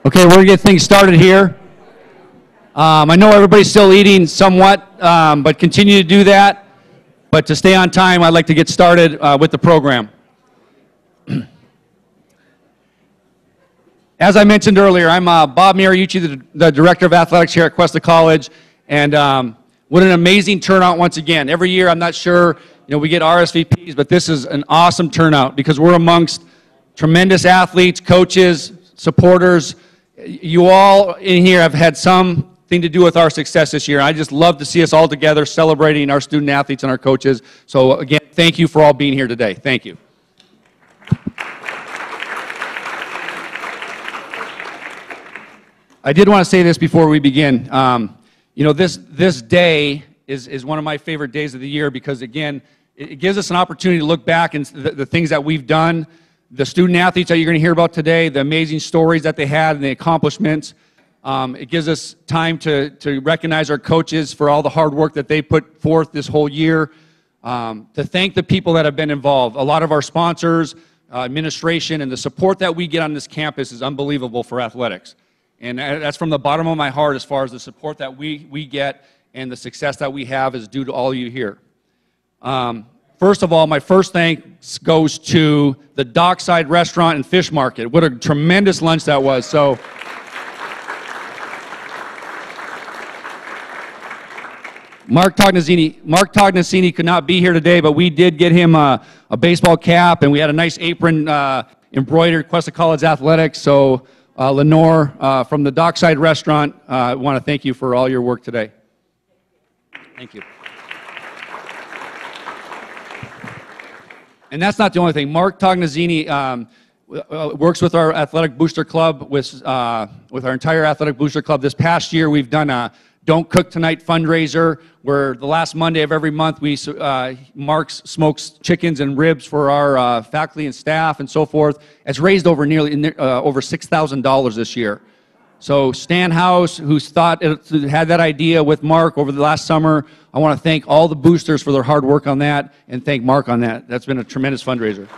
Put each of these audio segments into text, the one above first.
Okay, we're going to get things started here. I know everybody's still eating somewhat, but continue to do that. But to stay on time, I'd like to get started with the program. As I mentioned earlier, I'm Bob Mariucci, the Director of Athletics here at Cuesta College, and what an amazing turnout once again. Every year, I'm not sure, we get RSVPs, but this is an awesome turnout because we're amongst tremendous athletes, coaches, supporters. You all in here have had something to do with our success this year. I just love to see us all together celebrating our student athletes and our coaches. So again, thank you for all being here today. Thank you. I did want to say this before we begin. This day is one of my favorite days of the year because, again, it gives us an opportunity to look back and the things that we've done, the student athletes that you're going to hear about today, the amazing stories that they had and the accomplishments. It gives us time to recognize our coaches for all the hard work that they put forth this whole year, to thank the people that have been involved. A lot of our sponsors, administration, and the support that we get on this campus is unbelievable for athletics. And that's from the bottom of my heart as far as the support that we get and the success that we have is due to all of you here. First of all, my first thanks goes to the Dockside Restaurant and Fish Market. What a tremendous lunch that was. So, Mark Tognasini could not be here today, but we did get him a baseball cap, and we had a nice apron embroidered Cuesta College Athletics. So, Lenore from the Dockside Restaurant, I want to thank you for all your work today. Thank you. And that's not the only thing. Mark Tognasini works with our athletic booster club, with our entire athletic booster club. This past year, we've done a Don't Cook Tonight fundraiser, where the last Monday of every month, Mark smokes chickens and ribs for our faculty and staff and so forth. It's raised over $6,000 this year. So Stan House, who had that idea with Mark over the last summer, I want to thank all the boosters for their hard work on that and thank Mark on that. That's been a tremendous fundraiser.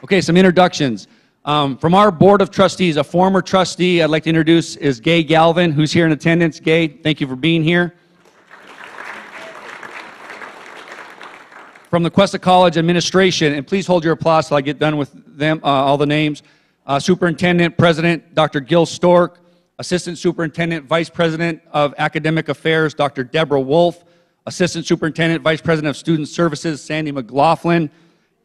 Okay, some introductions. From our Board of Trustees, a former trustee I'd like to introduce is Gay Galvin, who's here in attendance. Gay, thank you for being here. From the Cuesta College Administration, and please hold your applause till I get done with them, all the names. Superintendent, President, Dr. Gil Stork. Assistant Superintendent, Vice President of Academic Affairs, Dr. Deborah Wolf. Assistant Superintendent, Vice President of Student Services, Sandy McLaughlin.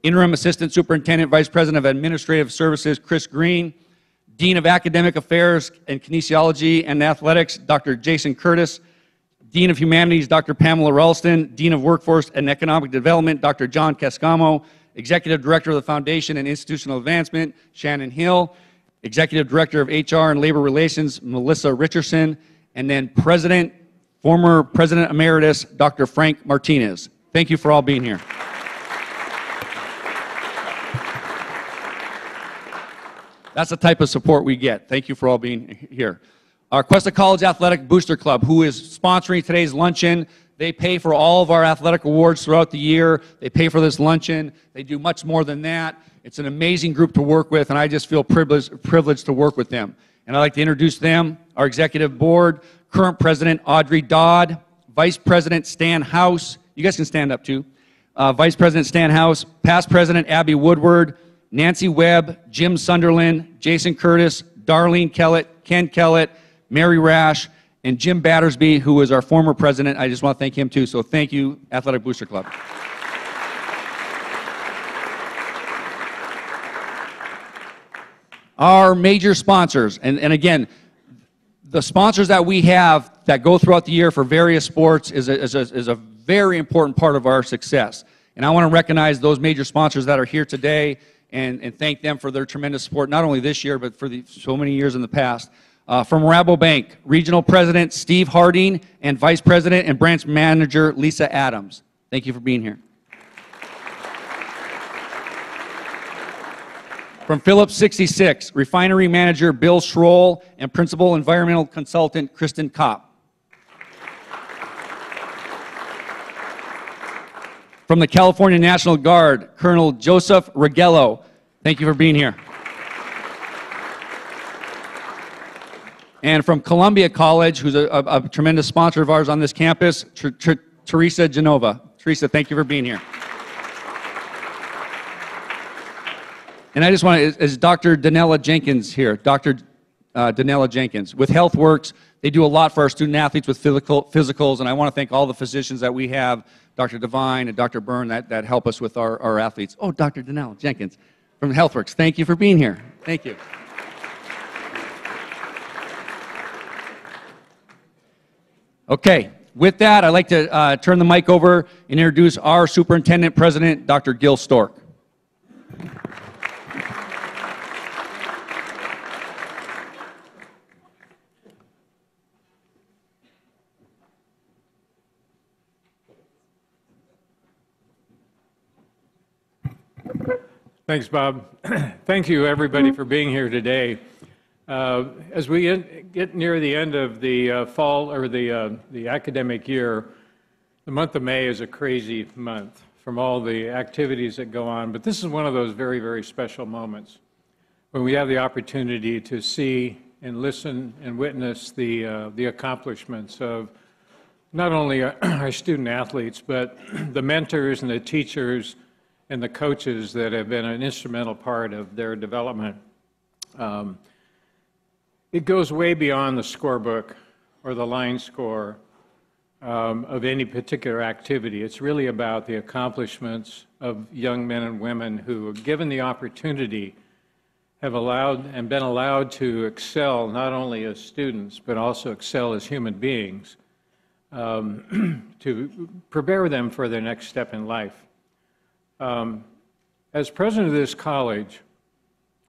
Interim Assistant Superintendent, Vice President of Administrative Services, Chris Green. Dean of Academic Affairs and Kinesiology and Athletics, Dr. Jason Curtis. Dean of Humanities, Dr. Pamela Ralston. Dean of Workforce and Economic Development, Dr. John Cascamo. Executive Director of the Foundation and Institutional Advancement, Shannon Hill. Executive Director of HR and Labor Relations, Melissa Richardson. And then former President Emeritus, Dr. Frank Martinez. Thank you for all being here. That's the type of support we get. Thank you for all being here. Our Cuesta College Athletic Booster Club, who is sponsoring today's luncheon, they pay for all of our athletic awards throughout the year. They pay for this luncheon. They do much more than that. It's an amazing group to work with, and I just feel privileged to work with them. And I'd like to introduce them, our executive board, current president Audrey Dodd, vice president Stan House. You guys can stand up too. Vice President Stan House, past president Abby Woodward, Nancy Webb, Jim Sunderland, Jason Curtis, Darlene Kellett, Ken Kellett, Mary Rash, and Jim Battersby, who was our former president. I just want to thank him too. So thank you, Athletic Booster Club. Our major sponsors, and again, the sponsors that we have that go throughout the year for various sports is a very important part of our success. And I want to recognize those major sponsors that are here today and thank them for their tremendous support, not only this year, but for so many years in the past. From Rabobank, Regional President Steve Harding and Vice President and Branch Manager Lisa Adams. Thank you for being here. From Phillips 66, Refinery Manager Bill Schroll and Principal Environmental Consultant Kristen Kopp. From the California National Guard, Colonel Joseph Regello. Thank you for being here. And from Columbia College, who's a tremendous sponsor of ours on this campus, Teresa Genova. Teresa, thank you for being here. And I just want to, is Dr. Danella Jenkins here? Dr. Danella Jenkins. With HealthWorks, they do a lot for our student athletes with physicals, and I want to thank all the physicians that we have, Dr. Devine and Dr. Byrne, that help us with our athletes. Oh, Dr. Danella Jenkins from HealthWorks. Thank you for being here. Thank you. Okay, with that, I'd like to turn the mic over and introduce our Superintendent President, Dr. Gil Stork. Thanks, Bob. Thank you, everybody, for being here today. As we get near the end of the fall or the academic year, the month of May is a crazy month from all the activities that go on. But this is one of those very, very special moments when we have the opportunity to see and listen and witness the accomplishments of not only our student athletes, but the mentors and the teachers and the coaches that have been an instrumental part of their development. It goes way beyond the scorebook or the line score of any particular activity. It's really about the accomplishments of young men and women who, given the opportunity, have been allowed to excel not only as students, but also excel as human beings, to prepare them for their next step in life. As president of this college,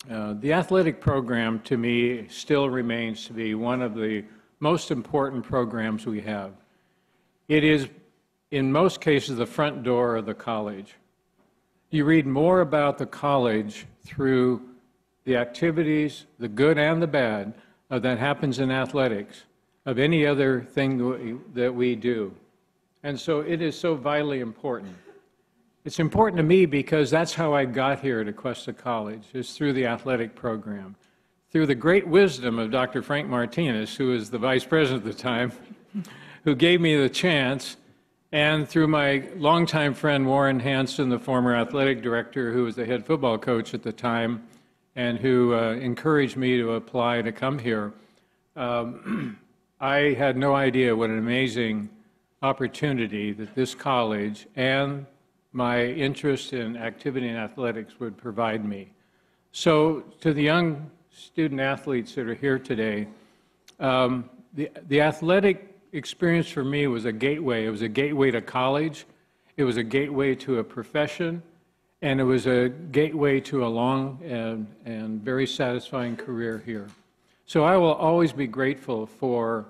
the athletic program to me still remains to be one of the most important programs we have. It is, in most cases, the front door of the college. You read more about the college through the activities, the good and the bad, that happens in athletics, of any other thing that we do. And so it is so vitally important. It's important to me because that's how I got here to Cuesta College, is through the athletic program, through the great wisdom of Dr. Frank Martinez, who was the vice president at the time, who gave me the chance, and through my longtime friend Warren Hansen, the former athletic director, who was the head football coach at the time, and who encouraged me to apply to come here. I had no idea what an amazing opportunity that this college and my interest in activity and athletics would provide me. So to the young student athletes that are here today, the athletic experience for me was a gateway. It was a gateway to college. It was a gateway to a profession. And it was a gateway to a long and very satisfying career here. So I will always be grateful for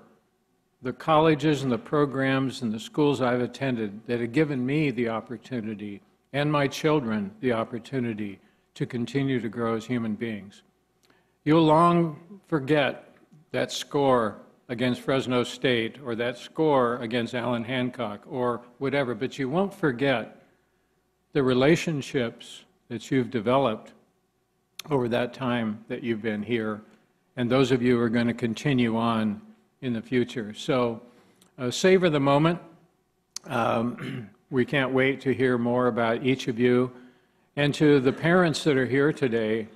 the colleges and the programs and the schools I've attended that have given me the opportunity, and my children the opportunity, to continue to grow as human beings. You'll long forget that score against Fresno State or that score against Allen Hancock or whatever, but you won't forget the relationships that you've developed over that time that you've been here, and those of you who are going to continue on in the future. So savor the moment. We can't wait to hear more about each of you. And to the parents that are here today,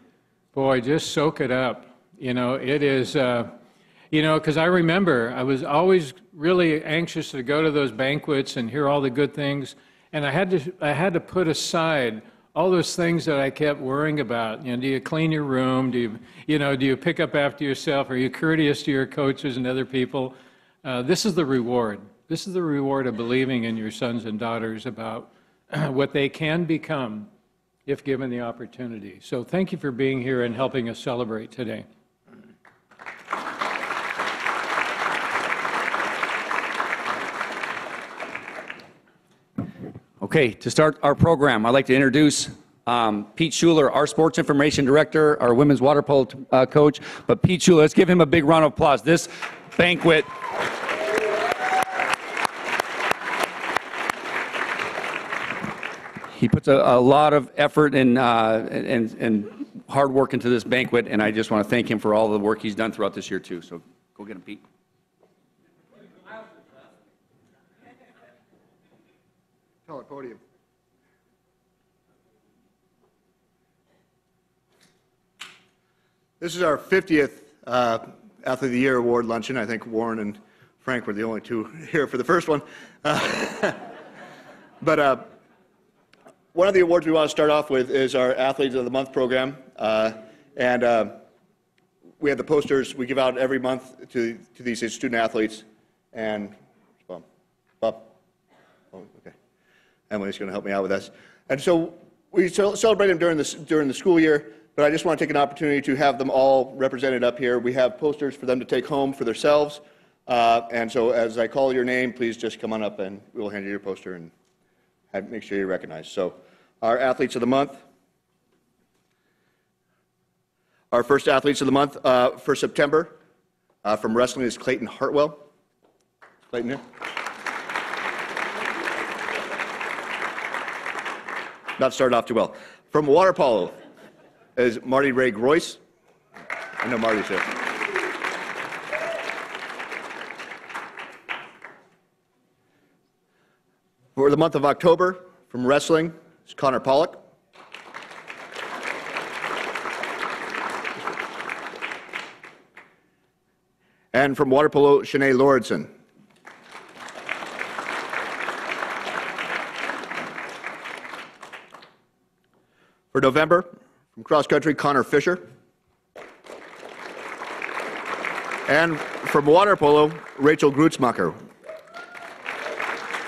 boy, just soak it up. You know, it is, you know, because I remember I was always really anxious to go to those banquets and hear all the good things. And I had to put aside all those things that I kept worrying about. You know, do you clean your room? Do you pick up after yourself? Are you courteous to your coaches and other people? This is the reward. This is the reward of believing in your sons and daughters about what they can become if given the opportunity. So thank you for being here and helping us celebrate today. Okay, to start our program, I'd like to introduce Pete Schuler, our sports information director, our women's water polo coach. But Pete Schuler, let's give him a big round of applause. This banquet, he puts a lot of effort and hard work into this banquet, and I just want to thank him for all the work he's done throughout this year too. So Go get him, Pete. Taller podium. This is our 50th Athlete of the Year Award luncheon. I think Warren and Frank were the only two here for the first one. But one of the awards we want to start off with is our Athletes of the Month program. We have the posters we give out every month to these student athletes. And, Bob. Oh, okay. Emily's going to help me out with this. And so we celebrate them during the school year, but I just want to take an opportunity to have them all represented up here. We have posters for them to take home for themselves. And so as I call your name, please just come on up and we'll hand you your poster and make sure you're recognized. So our Athletes of the Month. Our first Athletes of the Month for September from wrestling is Clayton Hartwell. Clayton here. Not started off too well. From water polo is Marty Ray Groyce. I know Marty's here. For the month of October, from wrestling, is Connor Pollock. And from water polo, Shanae Lauritsen. For November, from cross country, Connor Fisher. And from water polo, Rachel Grutzmacher.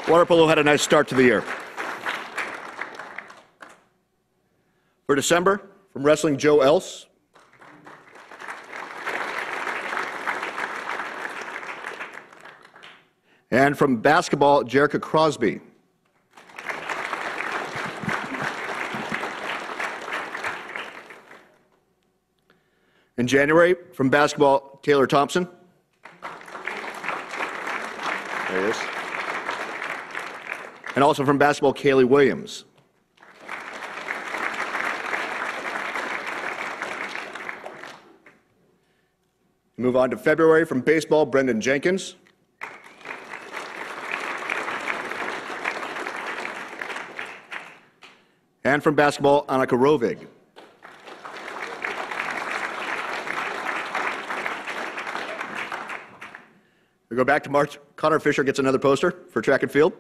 Water polo had a nice start to the year. For December, from wrestling, Joe Else. And from basketball, Jerica Crosby. In January, from basketball, Taylor Thompson. There he is. And also from basketball, Kaylee Williams. Move on to February, from baseball, Brendan Jenkins. And from basketball, Annika Rovig. We go back to March. Connor Fisher gets another poster for track and field.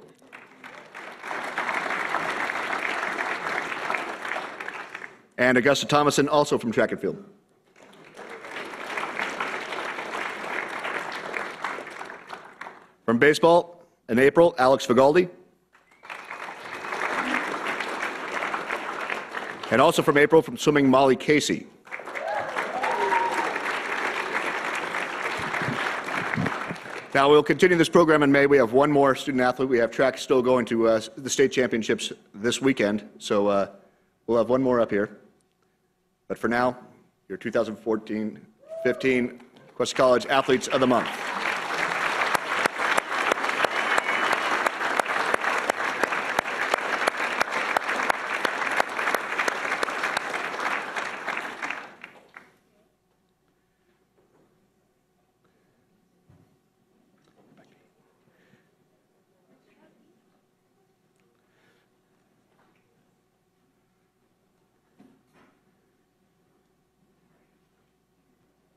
And Augusta Thomason, also from track and field. From baseball, in April, Alex Figaldi. And also from April, from swimming, Molly Casey. Now, we'll continue this program in May. We have one more student athlete. We have track still going to the state championships this weekend. So we'll have one more up here. But for now, your 2014-15 Cuesta College Athletes of the Month.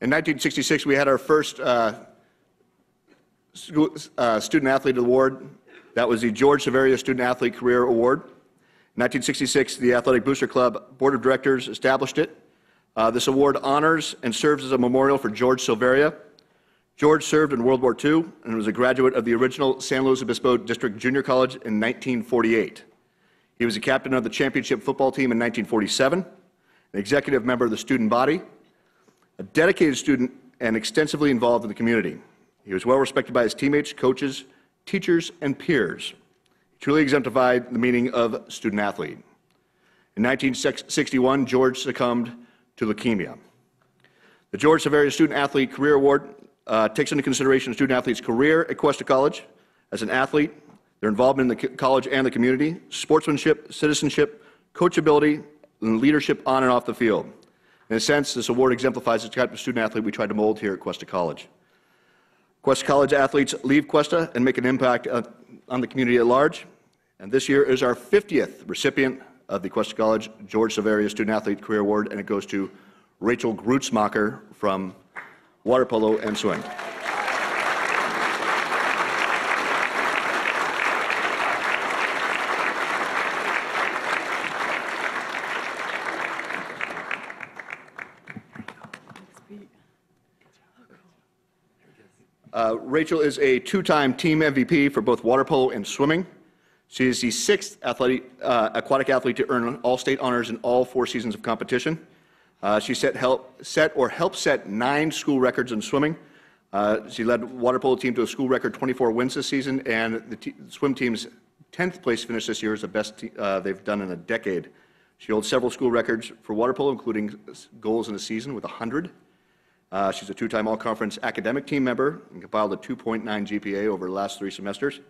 In 1966, we had our first Student Athlete Award. That was the George Severia Student Athlete Career Award. In 1966, the Athletic Booster Club Board of Directors established it. This award honors and serves as a memorial for George Silveria. George served in World War II and was a graduate of the original San Luis Obispo District Junior College in 1948. He was a captain of the championship football team in 1947, an executive member of the student body, a dedicated student, and extensively involved in the community. He was well respected by his teammates, coaches, teachers, and peers. He truly exemplified the meaning of student athlete. In 1961, George succumbed to leukemia. The George Severia Student Athlete Career Award takes into consideration a student athlete's career at Cuesta College as an athlete, their involvement in the college and the community, sportsmanship, citizenship, coachability, and leadership on and off the field. In a sense, this award exemplifies the type of student athlete we try to mold here at Cuesta College. Cuesta College athletes leave Cuesta and make an impact on the community at large. And this year is our 50th recipient of the Cuesta College George Silveria Student Athlete Career Award, and it goes to Rachel Grutzmacher from water polo and swim. Rachel is a two-time team MVP for both water polo and swimming. She is the sixth aquatic athlete to earn all-state honors in all 4 seasons of competition. She helped set 9 school records in swimming. She led water polo team to a school record 24 wins this season, and the swim team's 10th place finish this year is the best they've done in a decade. She holds several school records for water polo, including goals in a season with 100. She's a 2-time all-conference academic team member and compiled a 2.9 GPA over the last 3 semesters.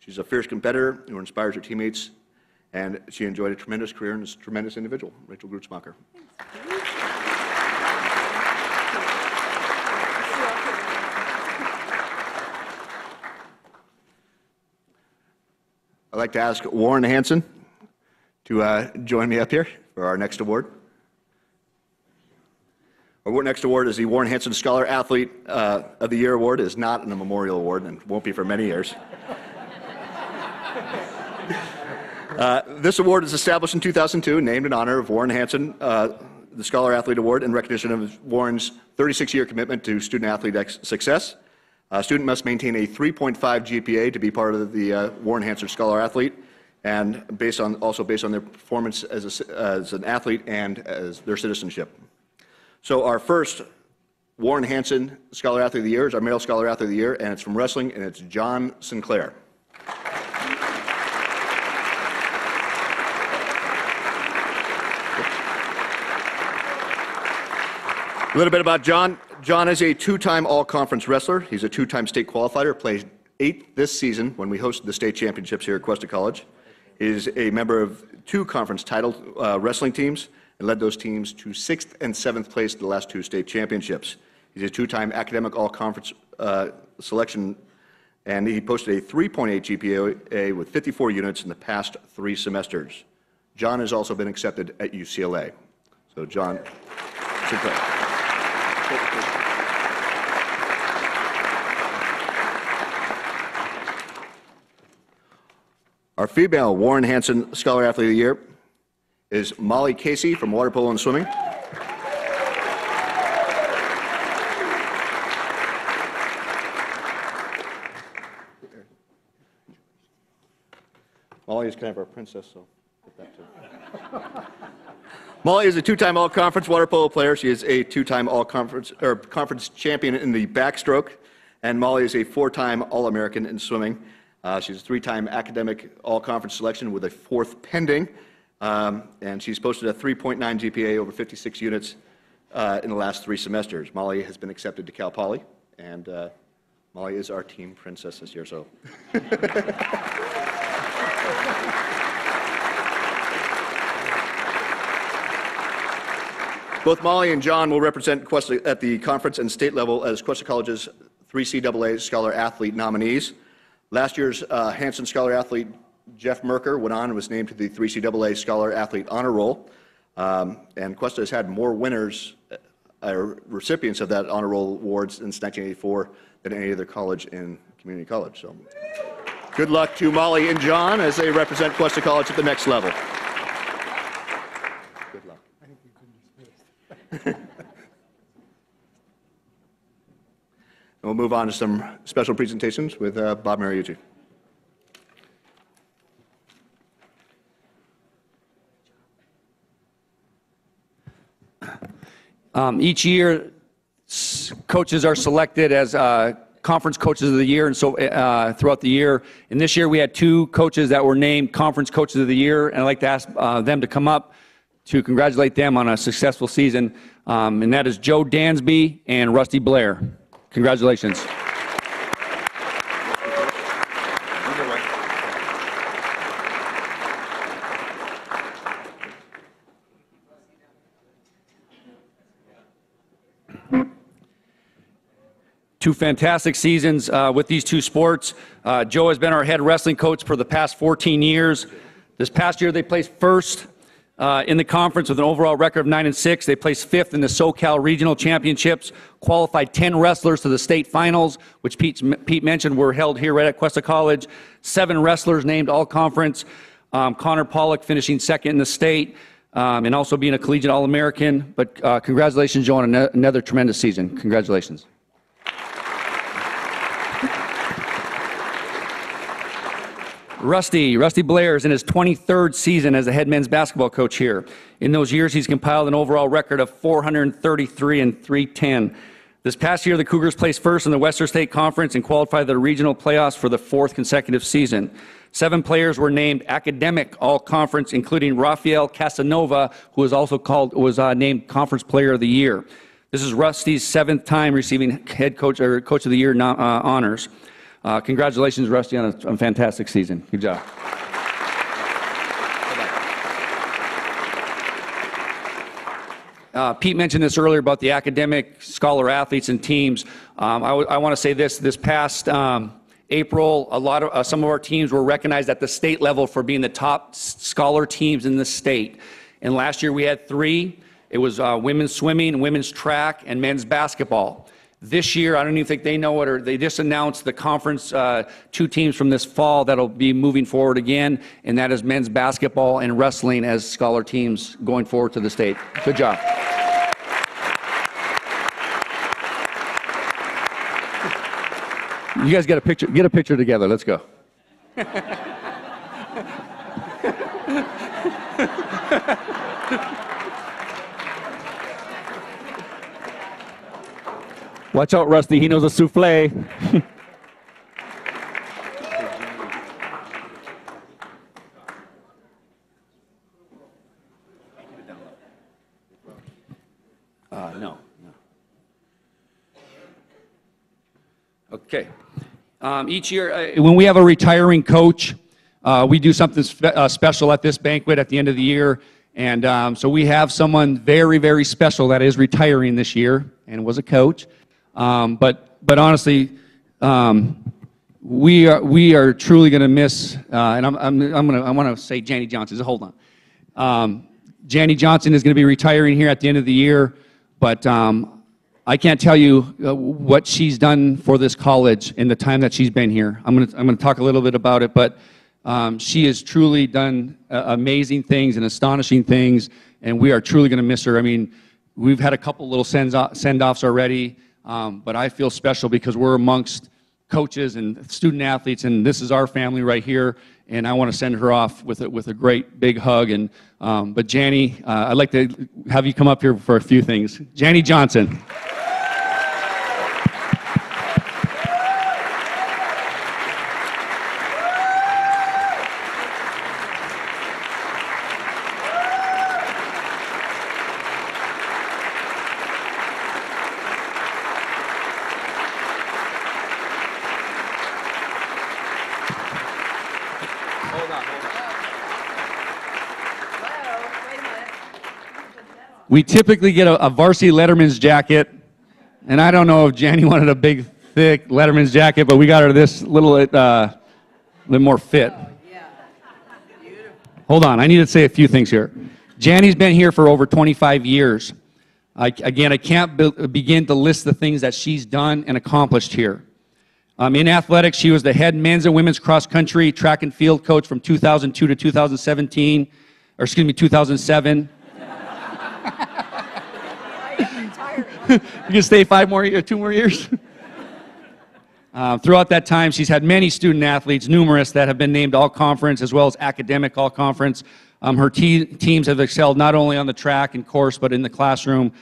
She's a fierce competitor who inspires her teammates, and she enjoyed a tremendous career and is a tremendous individual. Rachel Grutzmacher. I'd like to ask Warren Hansen to join me up here for our next award. Our next award is the Warren Hansen Scholar Athlete of the Year Award. It is not a memorial award and won't be for many years. This award is established in 2002, named in honor of Warren Hansen, the Scholar Athlete Award, in recognition of Warren's 36-year commitment to student-athlete success. A student must maintain a 3.5 GPA to be part of the Warren Hansen Scholar Athlete, and also based on their performance as an athlete and as their citizenship. So our first Warren Hansen Scholar Athlete of the Year is our male Scholar Athlete of the Year, and it's from wrestling, and it's John Sinclair. A little bit about John. John is a 2-time all-conference wrestler. He's a 2-time state qualifier, played 8th this season when we hosted the state championships here at Cuesta College. He is a member of 2 conference titled wrestling teams and led those teams to 6th and 7th place at the last 2 state championships. He's a 2-time academic all-conference selection, and he posted a 3.8 GPA with 54 units in the past 3 semesters. John has also been accepted at UCLA. So John, our female Warren Hansen Scholar Athlete of the Year is Molly Casey from water polo and swimming. Molly is kind of our princess, so get that too. Molly is a 2-time all-conference water polo player. She is a 2-time all-conference or conference champion in the backstroke, and Molly is a 4-time All-American in swimming. She's a 3-time academic all-conference selection with a 4th pending, and she's posted a 3.9 GPA over 56 units in the last 3 semesters. Molly has been accepted to Cal Poly, and Molly is our team princess this year. So. Both Molly and John will represent Cuesta at the conference and state level as Cuesta College's 3CAA Scholar Athlete nominees. Last year's Hansen Scholar Athlete Jeff Merker went on and was named to the 3CAA Scholar Athlete Honor Roll. And Cuesta has had more winners, recipients of that Honor Roll award since 1984 than any other college in community college. So good luck to Molly and John as they represent Cuesta College at the next level. Good luck. And we'll move on to some special presentations with Bob Mariucci. Each year, coaches are selected as conference coaches of the year, and so throughout the year. And this year, we had 2 coaches that were named conference coaches of the year, and I'd like to ask them to come up to congratulate them on a successful season, and that is Joe Dansby and Rusty Blair. Congratulations. Two fantastic seasons with these two sports. Joe has been our head wrestling coach for the past 14 years. This past year, they placed first in the conference with an overall record of 9-6. They placed fifth in the SoCal Regional Championships, qualified 10 wrestlers to the state finals, which Pete mentioned were held here right at Cuesta College. 7 wrestlers named all-conference. Connor Pollock finishing second in the state and also being a collegiate All-American. But congratulations, Joe, on another tremendous season. Congratulations. Rusty Blair is in his 23rd season as the head men's basketball coach here. In those years, he's compiled an overall record of 433 and 310. This past year, the Cougars placed first in the Western State Conference and qualified the regional playoffs for the 4th consecutive season. 7 players were named academic all-conference, including Rafael Casanova, who was named Conference Player of the Year. This is Rusty's 7th time receiving head coach or Coach of the Year honors. Congratulations, Rusty, on a fantastic season. Good job. Pete mentioned this earlier about the academic scholar athletes and teams. I want to say this past April, some of our teams were recognized at the state level for being the top scholar teams in the state. And last year we had 3. It was women's swimming, women's track, and men's basketball. This year, I don't even think they know it, or they just announced the conference, 2 teams from this fall that'll be moving forward again, and that is men's basketball and wrestling as scholar teams going forward to the state. Good job. You guys get a picture together. Let's go. Watch out, Rusty. He knows a souffle. No. Okay. Each year, when we have a retiring coach, we do something special at this banquet at the end of the year. And so we have someone very, very special that is retiring this year and was a coach. But honestly, we are truly going to miss. And I want to say Jani Johnson. So hold on. Jani Johnson is going to be retiring here at the end of the year, but I can't tell you what she's done for this college in the time that she's been here. I'm going to talk a little bit about it, but she has truly done amazing things and astonishing things, and we are truly going to miss her. I mean, we've had a couple little send-offs already. But I feel special because we're amongst coaches and student athletes, and this is our family right here, and I want to send her off with a great big hug. And but Jani, I'd like to have you come up here for a few things. Jani Johnson. We typically get a varsity Letterman's jacket, and I don't know if Jani wanted a big, thick Letterman's jacket, but we got her this little more fit. Yeah. Beautiful. Hold on, I need to say a few things here. Jani's been here for over 25 years. I can't begin to list the things that she's done and accomplished here. In athletics, she was the head men's and women's cross country track and field coach from 2002 to 2017, or excuse me, 2007. You can stay 2 more years. Throughout that time, she's had many student athletes, numerous that have been named all-conference as well as academic all-conference. Her teams have excelled not only on the track and course, but in the classroom.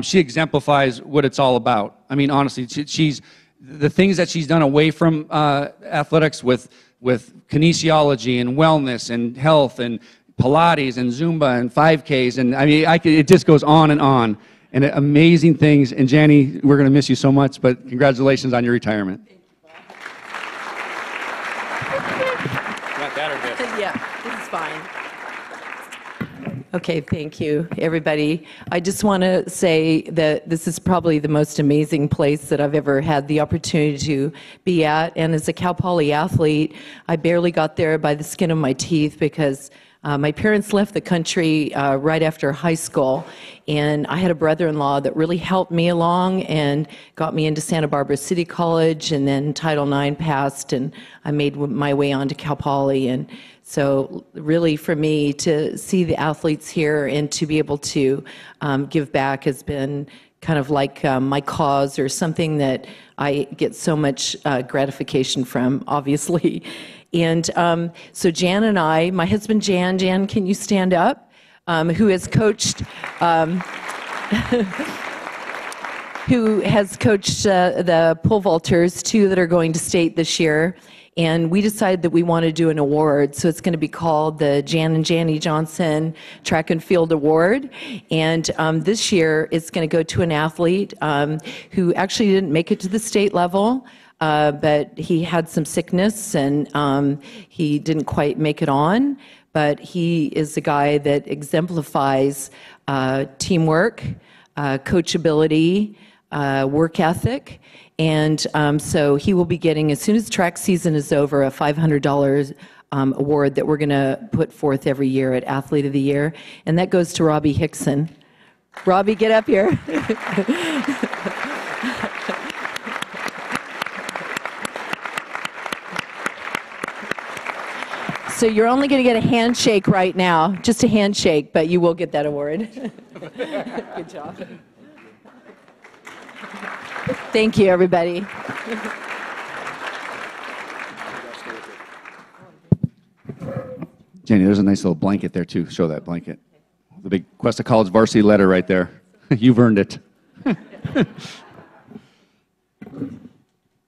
She exemplifies what it's all about. I mean, honestly, she's the things that she's done away from athletics with kinesiology and wellness and health and Pilates and Zumba and 5Ks, and I mean, it just goes on and amazing things. And Jani, we're going to miss you so much, but congratulations on your retirement. Thank you, Bob. You want that or this? Yeah, this is fine. Okay, thank you, everybody. I just want to say that this is probably the most amazing place that I've ever had the opportunity to be at. And as a Cal Poly athlete, I barely got there by the skin of my teeth because my parents left the country right after high school, and I had a brother-in-law that really helped me along and got me into Santa Barbara City College, and then Title IX passed, and I made my way on to Cal Poly. And so really for me to see the athletes here and to be able to give back has been kind of like my cause, or something that I get so much gratification from, obviously. And so Jan and I, my husband Jan, can you stand up? Who has coached the pole vaulters, 2 that are going to state this year. And we decided that we want to do an award, so it's going to be called the Jan and Jani Johnson Track and Field Award. And this year, it's going to go to an athlete who actually didn't make it to the state level, but he had some sickness and he didn't quite make it on. But he is a guy that exemplifies teamwork, coachability, work ethic. And so he will be getting, as soon as track season is over, a $500 award that we're going to put forth every year at Athlete of the Year. And that goes to Robbie Hickson. Robbie, get up here. So you're only going to get a handshake right now, just a handshake, but you will get that award. Good job. Thank you, everybody. Jani, there's a nice little blanket there, too. Show that blanket. The big Cuesta College varsity letter right there. You've earned it.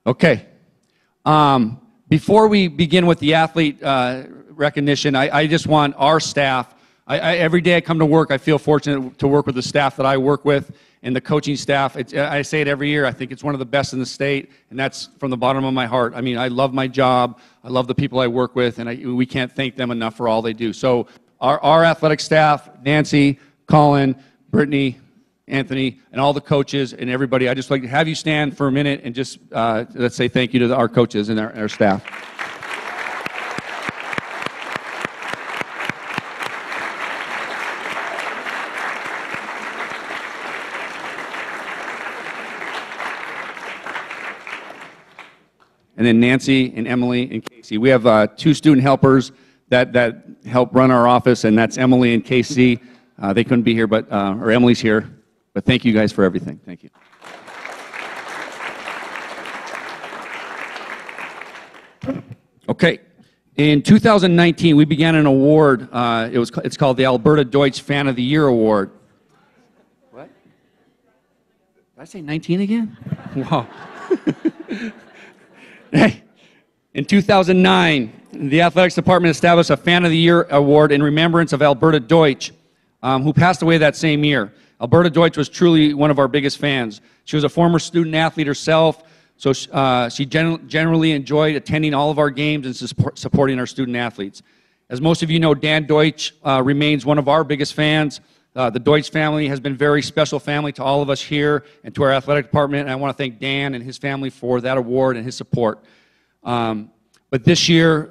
Okay. Before we begin with the athlete recognition, I just want our staff, every day I come to work, I feel fortunate to work with the staff that I work with and the coaching staff. I say it every year, I think it's one of the best in the state, and that's from the bottom of my heart. I mean, I love my job, I love the people I work with, and we can't thank them enough for all they do. So our athletic staff, Nancy, Colin, Brittany, Anthony, and all the coaches and everybody, I'd just like to have you stand for a minute and just let's say thank you to our coaches and our staff. And then Nancy and Emily and Casey. We have 2 student helpers that help run our office, and that's Emily and Casey. They couldn't be here, or Emily's here. But thank you guys for everything. Thank you. Okay. In 2019, we began an award. It's called the Alberta Deutsch Fan of the Year Award. What? Did I say 19 again? Wow. Hey, in 2009, the athletics department established a Fan of the Year award in remembrance of Alberta Deutsch, who passed away that same year. Alberta Deutsch was truly one of our biggest fans. She was a former student athlete herself, so she generally enjoyed attending all of our games and supporting our student athletes. As most of you know, Dan Deutsch remains one of our biggest fans. The Deutsch family has been a very special family to all of us here and to our athletic department, and I want to thank Dan and his family for that award and his support. But this year,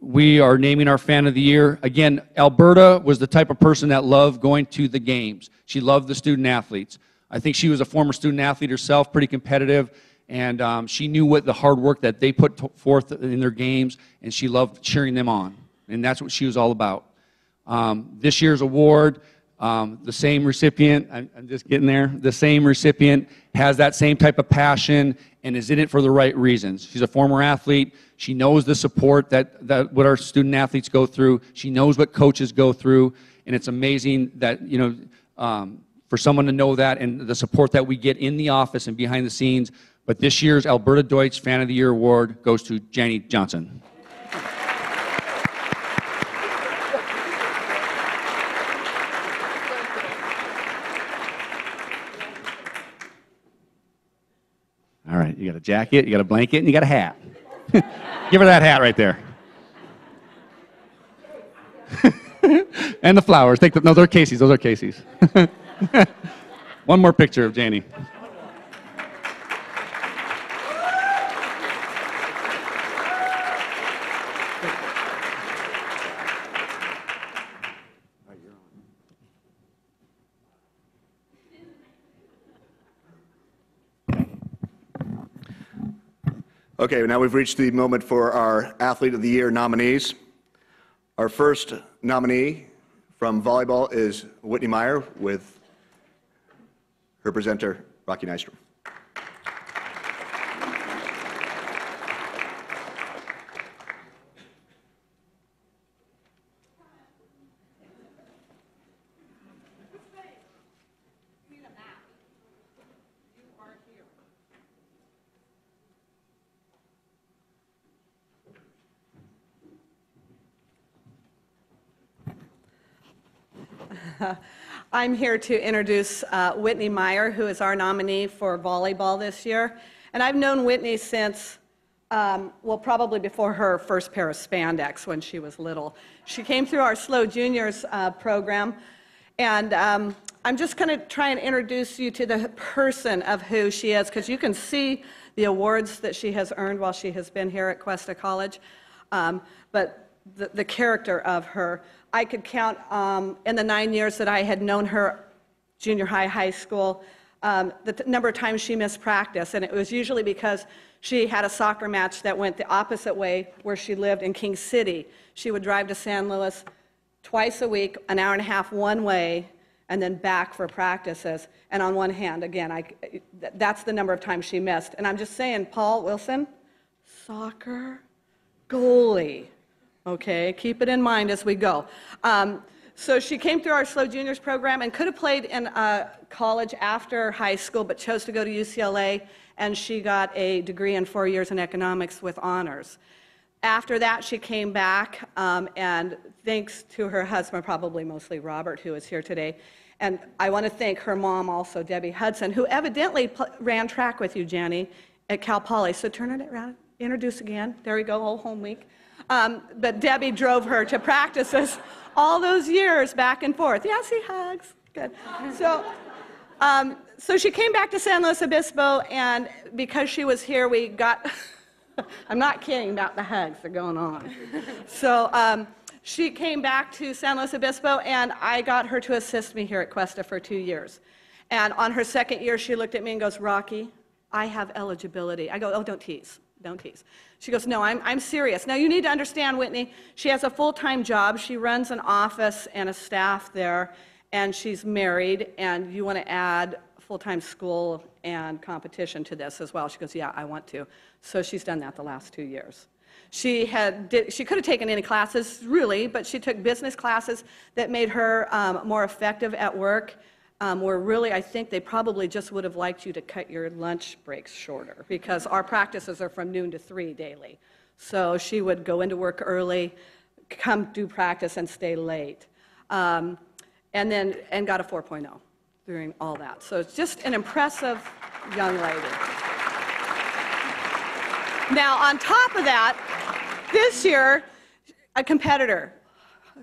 we are naming our Fan of the Year. Again, Alberta was the type of person that loved going to the games. She loved the student athletes. I think she was a former student athlete herself, pretty competitive, and she knew what the hard work that they put forth in their games, and she loved cheering them on, and that's what she was all about. This year's award, the same recipient, I'm just getting there, the same recipient has that same type of passion and is in it for the right reasons. She's a former athlete. She knows the support that what our student athletes go through. She knows what coaches go through, and it's amazing that, you know, for someone to know that and the support that we get in the office and behind the scenes. But this year's Alberta Deutsch Fan of the Year award goes to Jani Johnson. All right, you got a jacket, you got a blanket, and you got a hat. Give her that hat right there. And the flowers. Take the, no, they're Casey's. Those are Casey's. One more picture of Jani. Okay, now we've reached the moment for our Athlete of the Year nominees. Our first nominee from volleyball is Whitney Meyer with her presenter, Rocky Nystrom. I'm here to introduce Whitney Meyer, who is our nominee for volleyball this year. And I've known Whitney since, well, probably before her first pair of spandex when she was little. She came through our SLO Juniors program, and I'm just going to try and introduce you to the person of who she is, because you can see the awards that she has earned while she has been here at Cuesta College, but the character of her. I could count in the 9 years that I had known her, junior high, high school, the number of times she missed practice, and it was usually because she had a soccer match that went the opposite way where she lived in King City. She would drive to San Luis twice a week, an hour and a half one way, and then back for practices. And on one hand, again, that's the number of times she missed. And I'm just saying, Paul Wilson, soccer, goalie. Okay, keep it in mind as we go. So she came through our SLO Juniors program and could have played in college after high school, but chose to go to UCLA, and she got a degree in 4 years in economics with honors. After that, she came back, and thanks to her husband, probably mostly Robert, who is here today, and I want to thank her mom also, Debbie Hudson, who evidently ran track with you, Jani, at Cal Poly. So turn it around, introduce again. There we go, whole home week. But Debbie drove her to practices all those years back and forth. Yeah, see, hugs. Good. So she came back to San Luis Obispo, and because she was here, we got, I'm not kidding about the hugs, they're going on. So she came back to San Luis Obispo, and I got her to assist me here at Cuesta for 2 years. And on her second year, she looked at me and goes, Rocky, I have eligibility. I go, oh, don't tease. Don't tease. She goes, no, I'm serious. Now, you need to understand, Whitney, she has a full-time job. She runs an office and a staff there, and she's married, and you want to add full-time school and competition to this as well. She goes, yeah, I want to. So she's done that the last 2 years. She could have taken any classes, really, but she took business classes that made her more effective at work. Where really, I think they probably just would have liked you to cut your lunch breaks shorter, because our practices are from noon to 3 daily. So she would go into work early, come do practice, and stay late. And got a 4.0 during all that. So it's just an impressive young lady. Now, on top of that, this year, a competitor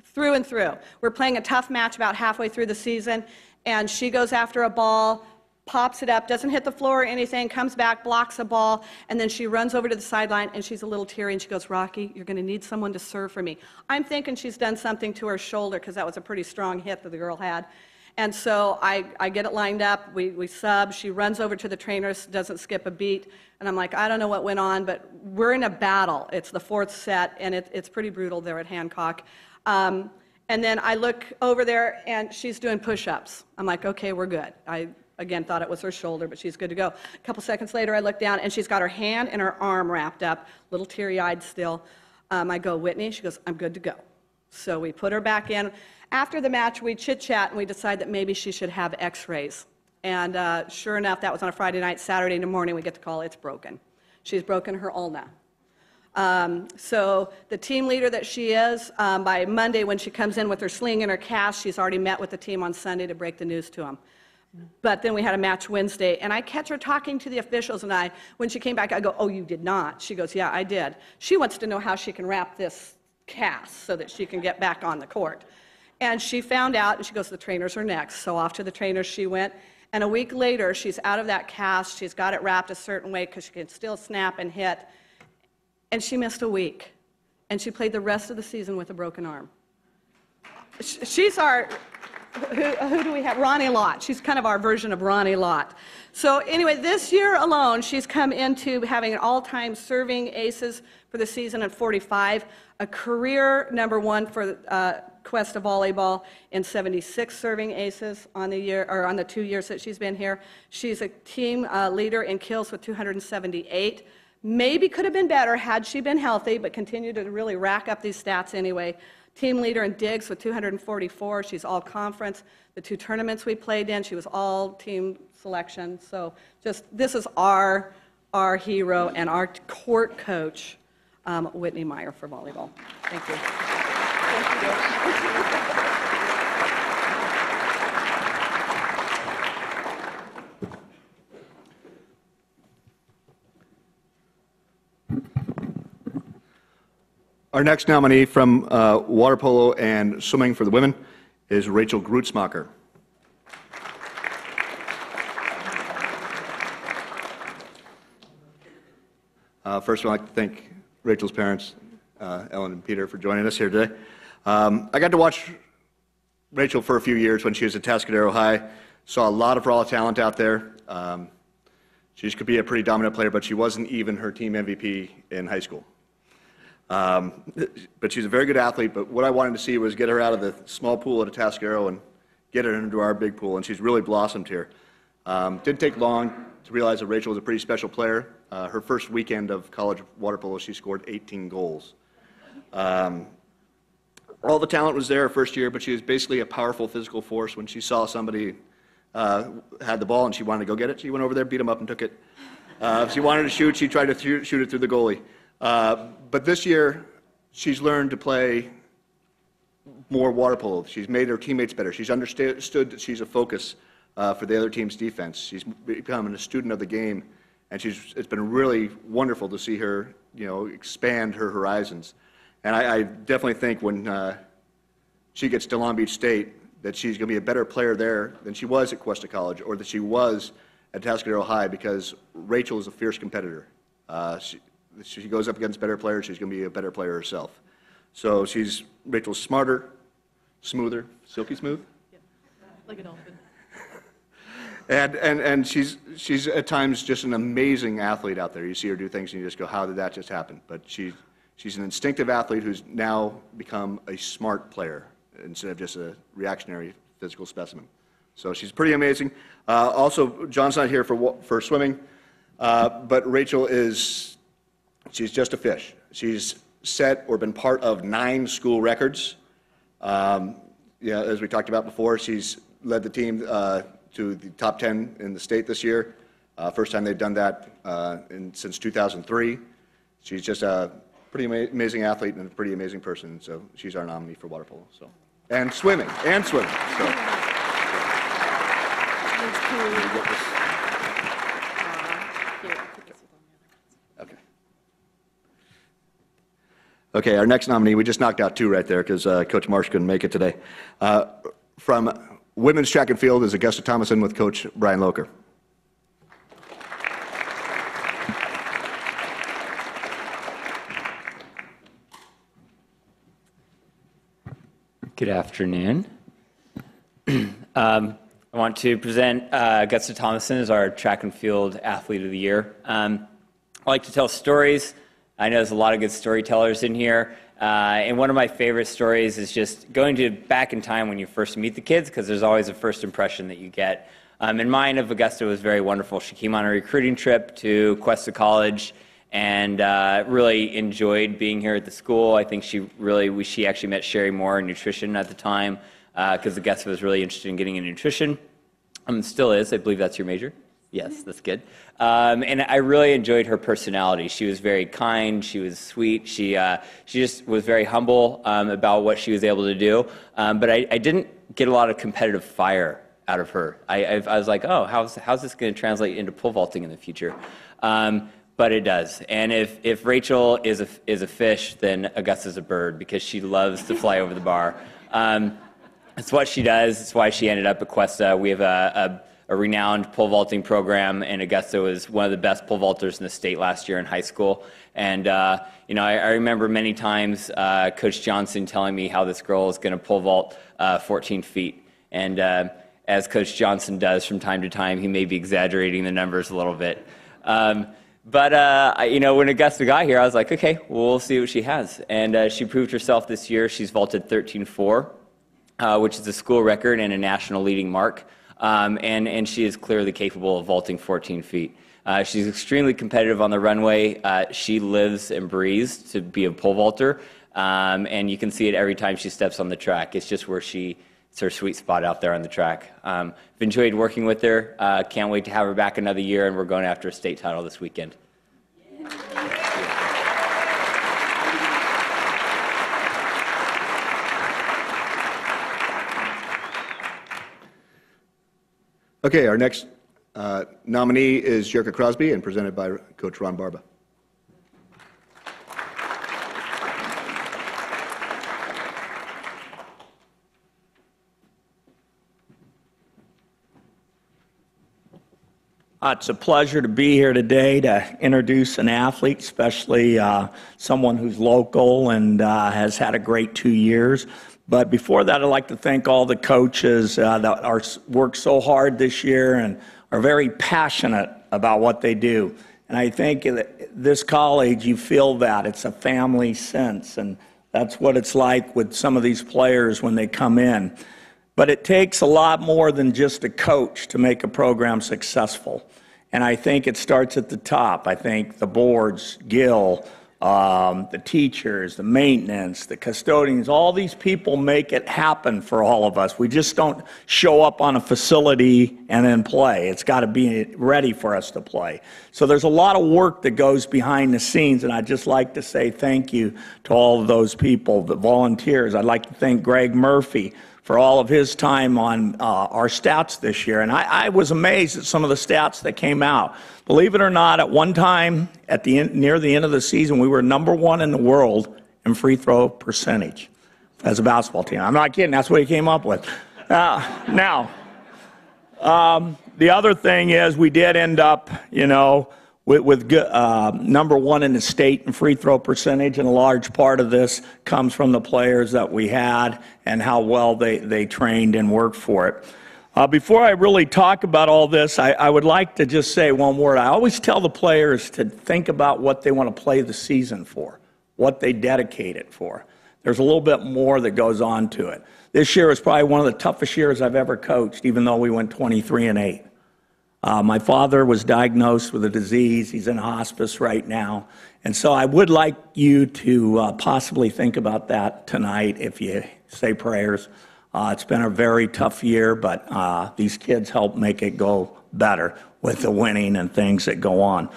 through and through. We're playing a tough match about halfway through the season, and she goes after a ball, pops it up, doesn't hit the floor or anything, comes back, blocks a ball, and then she runs over to the sideline, and she's a little teary, and she goes, Rocky, you're going to need someone to serve for me. I'm thinking she's done something to her shoulder, because that was a pretty strong hit that the girl had. And so I get it lined up, we sub, she runs over to the trainers, doesn't skip a beat, and I'm like, I don't know what went on, but we're in a battle. It's the fourth set, and it's pretty brutal there at Hancock. And then I look over there, and she's doing push-ups. I'm like, okay, we're good. I, again, thought it was her shoulder, but she's good to go. A couple seconds later, I look down, and she's got her hand and her arm wrapped up, a little teary-eyed still. I go, Whitney? She goes, I'm good to go. So we put her back in. After the match, we chit-chat, and we decide that maybe she should have x-rays. And sure enough, that was on a Friday night. Saturday morning, we get the call, it's broken. She's broken her ulna. So the team leader that she is, by Monday when she comes in with her sling and her cast, she's already met with the team on Sunday to break the news to them. But then we had a match Wednesday, and I catch her talking to the officials, and when she came back, I go, oh, you did not? She goes, yeah, I did. She wants to know how she can wrap this cast so that she can get back on the court. And she found out, and she goes, the trainers are next. So off to the trainers she went. And a week later, she's out of that cast. She's got it wrapped a certain way because she can still snap and hit. And she missed a week. And she played the rest of the season with a broken arm. She's our, who do we have? Ronnie Lott. She's kind of our version of Ronnie Lott. So anyway, this year alone, she's come into having an all-time serving aces for the season at 45, a career #1 for Cuesta volleyball in 76 serving aces on the year, or on the 2 years that she's been here. She's a team leader in kills with 278. Maybe could have been better had she been healthy, but continued to really rack up these stats anyway. Team leader in digs with 244. She's all conference. The 2 tournaments we played in, she was all team selection. So just, this is our hero and our court coach, Whitney Meyer for volleyball. Thank you. Thank you. Our next nominee from water polo and swimming for the women is Rachel Grutzmacher. First, I'd like to thank Rachel's parents, Ellen and Peter, for joining us here today. I got to watch Rachel for a few years when she was at Tascadero High. Saw a lot of raw talent out there. She could be a pretty dominant player, but she wasn't even her team MVP in high school. But she's a very good athlete, but what I wanted to see was get her out of the small pool at Atascadero and get her into our big pool, and she's really blossomed here. Didn't take long to realize that Rachel was a pretty special player. Her first weekend of college water polo, she scored 18 goals. All the talent was there her first year, but she was basically a powerful physical force. When she saw somebody had the ball and she wanted to go get it, she went over there, beat them up, and took it. If she wanted to shoot, she tried to shoot it through the goalie. But this year, she's learned to play more water polo. She's made her teammates better. She's understood that she's a focus for the other team's defense. She's become a student of the game, and it's been really wonderful to see her, expand her horizons. And I definitely think when she gets to Long Beach State that she's going to be a better player there than she was at Cuesta College or that she was at Tascadero High, because Rachel is a fierce competitor. She goes up against better players, she's going to be a better player herself. So Rachel's smarter, smoother, silky smooth. Yeah, like a dolphin. And she's at times just an amazing athlete out there. You see her do things and you just go, how did that just happen? But she's an instinctive athlete who's now become a smart player instead of just a reactionary physical specimen. So she's pretty amazing. Also, John's not here for swimming, but Rachel she's just a fish. She's set or been part of 9 school records. As we talked about before, she's led the team to the top 10 in the state this year. First time they've done that since 2003. She's just a pretty amazing athlete and a pretty amazing person. So she's our nominee for water polo. So, and swimming. So. Okay, our next nominee, we just knocked out 2 right there because Coach Marsh couldn't make it today. From women's track and field is Augusta Thomason with Coach Brian Locher. Good afternoon. I want to present Augusta Thomason as our track and field athlete of the year. I like to tell stories. I know there's a lot of good storytellers in here. And one of my favorite stories is just going back in time when you first meet the kids, because there's always a first impression that you get. And mine of Augusta was very wonderful. She came on a recruiting trip to Cuesta College and really enjoyed being here at the school. I think she actually met Sherry Moore in nutrition at the time, because Augusta was really interested in getting into nutrition. Still is. I believe that's your major. Yes, that's good. And I really enjoyed her personality. She was very kind. She was sweet. She just was very humble about what she was able to do. But I didn't get a lot of competitive fire out of her. I was like, oh, how's this going to translate into pole vaulting in the future? But it does. And if Rachel is a fish, then Augusta's a bird, because she loves to fly over the bar. It's what she does. It's why she ended up at Cuesta. We have a renowned pole vaulting program, and Augusta was one of the best pole vaulters in the state last year in high school. And you know, I remember many times Coach Johnson telling me how this girl is going to pole vault 14 feet. And as Coach Johnson does from time to time, he may be exaggerating the numbers a little bit. But you know, when Augusta got here, I was like, okay, well, we'll see what she has. And she proved herself this year. She's vaulted 13.4, which is a school record and a national leading mark. And she is clearly capable of vaulting 14 feet. She's extremely competitive on the runway. She lives and breathes to be a pole vaulter. And you can see it every time she steps on the track. It's just where it's her sweet spot out there on the track. I've enjoyed working with her. Can't wait to have her back another year, and we're going after a state title this weekend. Okay, our next nominee is Jerica Crosby and presented by Coach Ron Barba. It's a pleasure to be here today to introduce an athlete, especially someone who's local and has had a great 2 years. But before that, I'd like to thank all the coaches that are worked so hard this year and are very passionate about what they do. And I think at this college, you feel that. It's a family sense, and that's what it's like with some of these players when they come in. But it takes a lot more than just a coach to make a program successful. And I think it starts at the top. I think the boards, Gil, the teachers, the maintenance, the custodians, all these people make it happen for all of us. We just don't show up on a facility and then play. It's got to be ready for us to play. So there's a lot of work that goes behind the scenes, and I'd just like to say thank you to all of those people, the volunteers. I'd like to thank Greg Murphy for all of his time on our stats this year. And I was amazed at some of the stats that came out. Believe it or not, at one time, at the end, near the end of the season, we were #1 in the world in free throw percentage as a basketball team. I'm not kidding. That's what he came up with. Now, the other thing is we did end up, you know, with #1 in the state in free throw percentage, and a large part of this comes from the players that we had and how well they trained and worked for it. Before I really talk about all this, I would like to just say one word. I always tell the players to think about what they want to play the season for, what they dedicate it for. There's a little bit more that goes on to it. This year was probably one of the toughest years I've ever coached, even though we went 23-8. My father was diagnosed with a disease. He's in hospice right now. And so I would like you to possibly think about that tonight if you say prayers. It's been a very tough year, but these kids help make it go better with the winning and things that go on.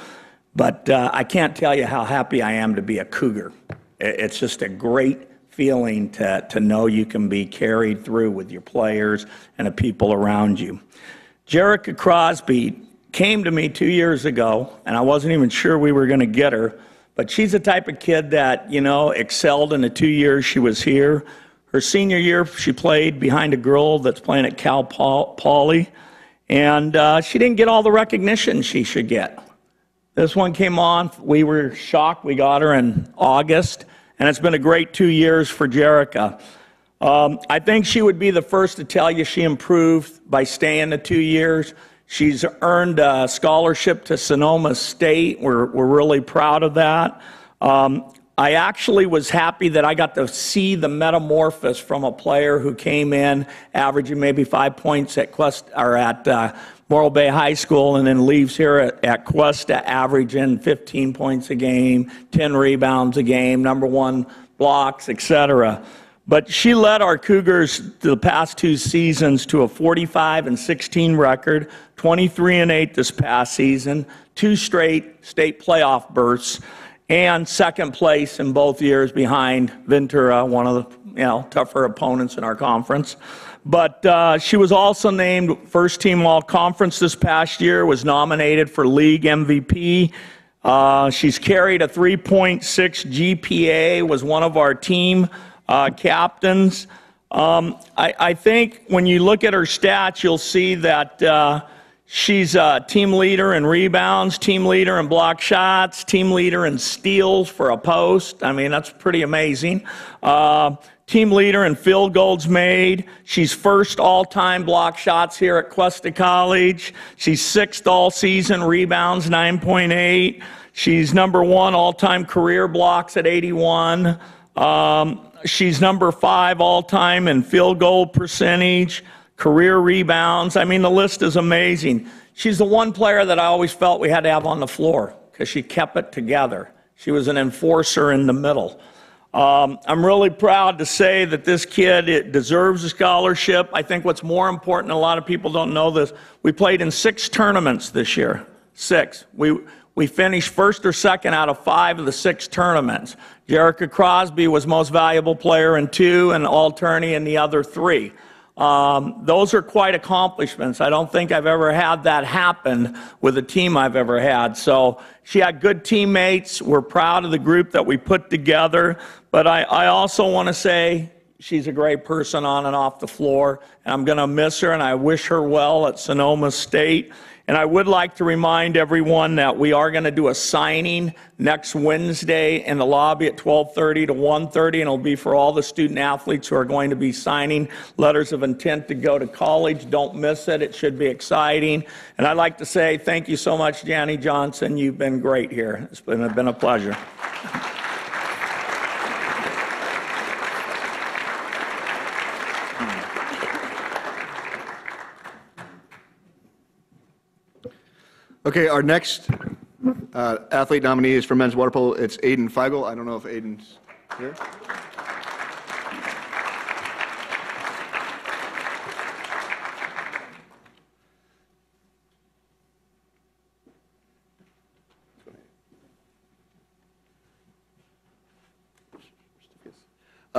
But I can't tell you how happy I am to be a Cougar. It's just a great feeling to know you can be carried through with your players and the people around you. Jerica Crosby came to me 2 years ago, and I wasn't even sure we were going to get her, but she's the type of kid that, you know, excelled in the 2 years she was here. Her senior year, she played behind a girl that's playing at Cal Poly, and she didn't get all the recognition she should get. This one came on. We were shocked. We got her in August, and it's been a great 2 years for Jerica. I think she would be the first to tell you she improved by staying the 2 years. She's earned a scholarship to Sonoma State. We're really proud of that. I actually was happy that I got to see the metamorphosis from a player who came in averaging maybe 5 points at Cuesta or at Morro Bay High School, and then leaves here at Cuesta averaging 15 points a game, 10 rebounds a game, #1 blocks, etc. But she led our Cougars the past 2 seasons to a 45-16 record, 23-8 this past season, 2 straight state playoff berths, and second place in both years behind Ventura, one of the tougher opponents in our conference. But she was also named first team all-conference this past year, was nominated for league MVP. She's carried a 3.6 GPA, was one of our team captains. I think when you look at her stats, you'll see that she's a team leader in rebounds, team leader in block shots, team leader in steals for a post. I mean, that's pretty amazing. Team leader in field goals made. She's first all-time block shots here at Cuesta College. She's sixth all-season rebounds, 9.8. She's number 1 all-time career blocks at 81. She's number 5 all-time in field goal percentage, career rebounds. I mean, the list is amazing. She's the one player that I always felt we had to have on the floor because she kept it together. She was an enforcer in the middle. I'm really proud to say that this kid deserves a scholarship. I think what's more important, a lot of people don't know this, we played in 6 tournaments this year. 6. We finished first or second out of 5 of the 6 tournaments. Jerica Crosby was most valuable player in 2 and all-tourney in the other 3. Those are quite accomplishments. I don't think I've ever had that happen with a team I've ever had. So she had good teammates. We're proud of the group that we put together. But I also want to say she's a great person on and off the floor. And I'm going to miss her, and I wish her well at Sonoma State. And I would like to remind everyone that we are going to do a signing next Wednesday in the lobby at 12:30 to 1:30, and it'll be for all the student athletes who are going to be signing letters of intent to go to college. Don't miss it. It should be exciting. And I'd like to say thank you so much, Jani Johnson. You've been great here. It's been a pleasure. Okay, our next athlete nominee is for men's water polo. It's Aiden Feigl. I don't know if Aiden's here.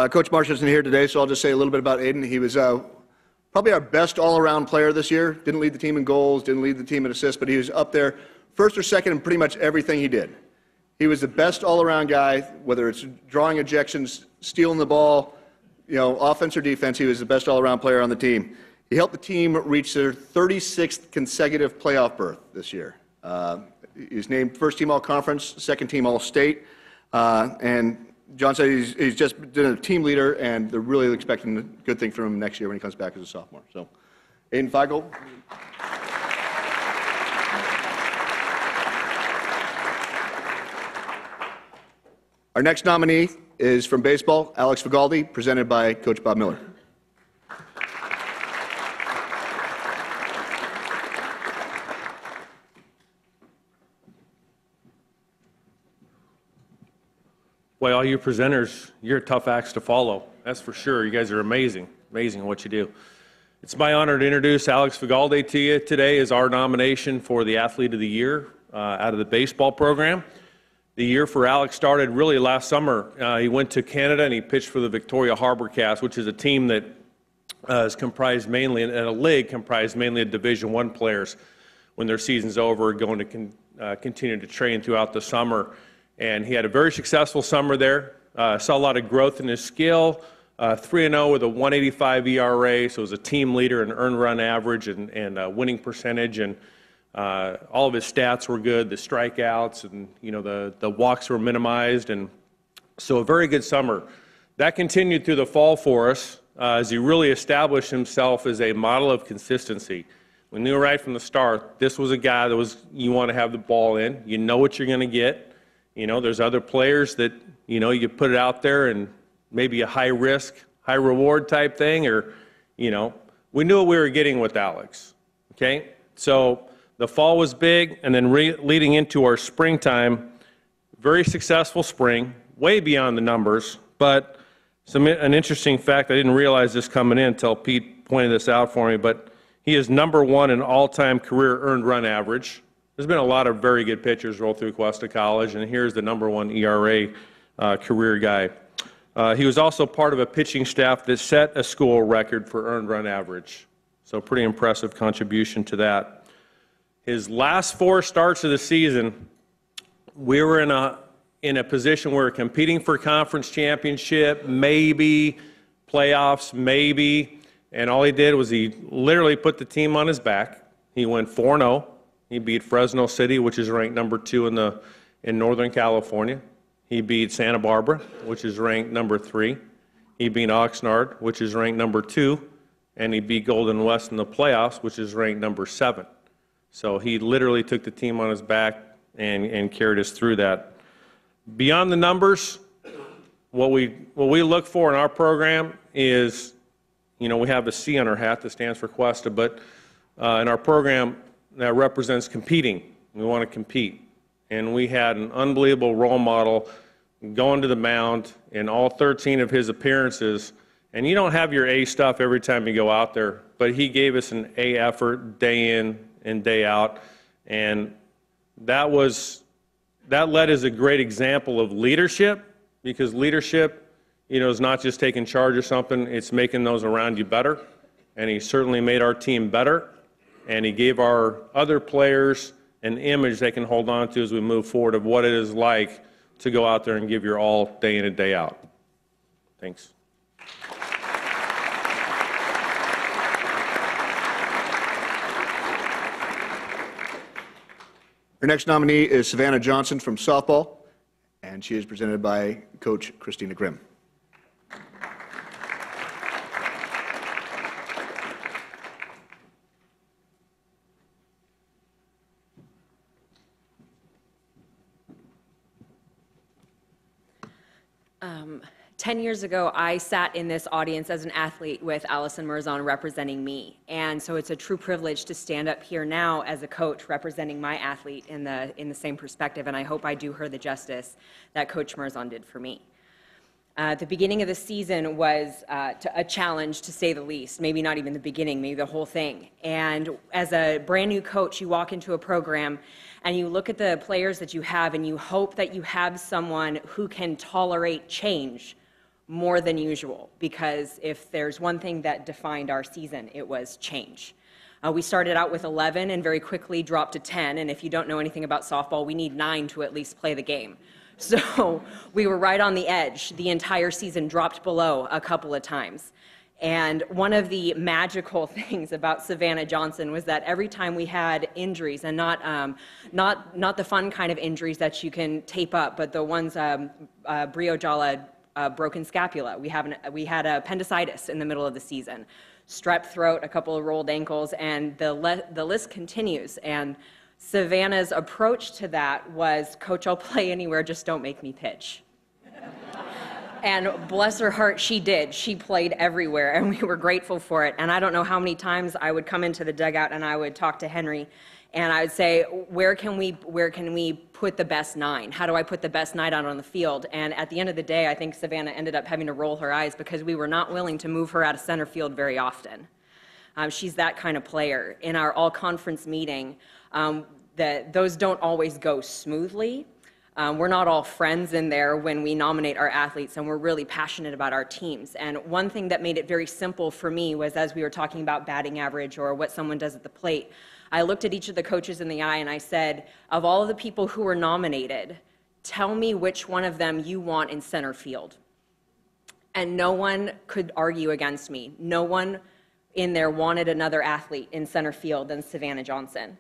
Coach Marsh isn't here today, so I'll just say a little bit about Aiden. He was probably our best all-around player this year. Didn't lead the team in goals, didn't lead the team in assists, but he was up there first or second in pretty much everything he did. He was the best all-around guy, whether it's drawing ejections, stealing the ball, offense or defense. He was the best all-around player on the team. He helped the team reach their 36th consecutive playoff berth this year. He was named first team all-conference, second team all-state, and John said he's just been a team leader, and they're really expecting a good thing from him next year when he comes back as a sophomore. So, Aiden Feigl. Our next nominee is from baseball, Alex Vigaldi, presented by Coach Bob Miller. Boy, all you presenters, you're tough acts to follow. That's for sure. You guys are amazing. Amazing at what you do. It's my honor to introduce Alex Vigaldi to you today as our nomination for the Athlete of the Year out of the baseball program. The year for Alex started really last summer. He went to Canada and he pitched for the Victoria Harbour Cats, which is a team that is comprised mainly, and a league comprised mainly of Division I players when their season's over, going to continue to train throughout the summer. And he had a very successful summer there. Saw a lot of growth in his skill. 3-0 with a 1.85 ERA, so he was a team leader in earned run average and winning percentage. And all of his stats were good. The strikeouts and the walks were minimized, and so a very good summer. That continued through the fall for us as he really established himself as a model of consistency. We knew right from the start this was a guy that you want to have the ball in. You know what you're going to get. There's other players that, you put it out there and maybe a high risk, high reward type thing, or, we knew what we were getting with Alex, okay? So the fall was big, and then leading into our springtime, very successful spring, way beyond the numbers, but an interesting fact, I didn't realize this coming in until Pete pointed this out for me, but he is #1 in all-time career earned run average. There's been a lot of very good pitchers roll through Cuesta College, and here's the #1 ERA career guy. He was also part of a pitching staff that set a school record for earned run average, so pretty impressive contribution to that. His last 4 starts of the season, we were in a position where we were competing for conference championship, maybe playoffs, maybe. And all he did was he literally put the team on his back. He went 4-0. He beat Fresno City, which is ranked number 2 in Northern California. He beat Santa Barbara, which is ranked number 3. He beat Oxnard, which is ranked number 2. And he beat Golden West in the playoffs, which is ranked number 7. So he literally took the team on his back and carried us through that. Beyond the numbers, what we look for in our program is, you know, we have a C on our hat that stands for Cuesta, but in our program that represents competing. We want to compete. And we had an unbelievable role model going to the mound in all 13 of his appearances. And you don't have your A stuff every time you go out there, but he gave us an A effort day in and day out. And that led as a great example of leadership, because leadership, you know, is not just taking charge of something, it's making those around you better. And he certainly made our team better. And he gave our other players an image they can hold on to as we move forward of what it is like to go out there and give your all day in and day out. Thanks. Our next nominee is Savannah Johnson from softball, and she is presented by Coach Christina Grimm. Um, 10 years ago, I sat in this audience as an athlete with Allison Mirzon representing me. And so it's a true privilege to stand up here now as a coach representing my athlete in the same perspective, and I hope I do her the justice that Coach Mirzon did for me. The beginning of the season was a challenge, to say the least. Maybe not even the beginning, maybe the whole thing. And as a brand new coach, you walk into a program and you look at the players that you have and you hope that you have someone who can tolerate change more than usual, because if there's one thing that defined our season, it was change. We started out with 11 and very quickly dropped to 10, and if you don't know anything about softball, we need 9 to at least play the game. So we were right on the edge. The entire season dropped below a couple of times. And one of the magical things about Savannah Johnson was that every time we had injuries, and not the fun kind of injuries that you can tape up, but the ones, Briojala, broken scapula. We had appendicitis in the middle of the season, strep throat, a couple of rolled ankles, and the list continues. And Savannah's approach to that was, Coach, I'll play anywhere, just don't make me pitch. And bless her heart, she did. She played everywhere, and we were grateful for it. And I don't know how many times I would come into the dugout and I would talk to Henry, and I would say, where can we put the best 9? How do I put the best 9 out on the field? And at the end of the day, I think Savannah ended up having to roll her eyes because we were not willing to move her out of center field very often. She's that kind of player. In our all-conference meeting, those don't always go smoothly. We're not all friends in there when we nominate our athletes, and we're really passionate about our teams. And one thing that made it very simple for me was, as we were talking about batting average or what someone does at the plate, I looked at each of the coaches in the eye and I said, of all of the people who were nominated, tell me which one of them you want in center field. And no one could argue against me. No one in there wanted another athlete in center field than Savannah Johnson.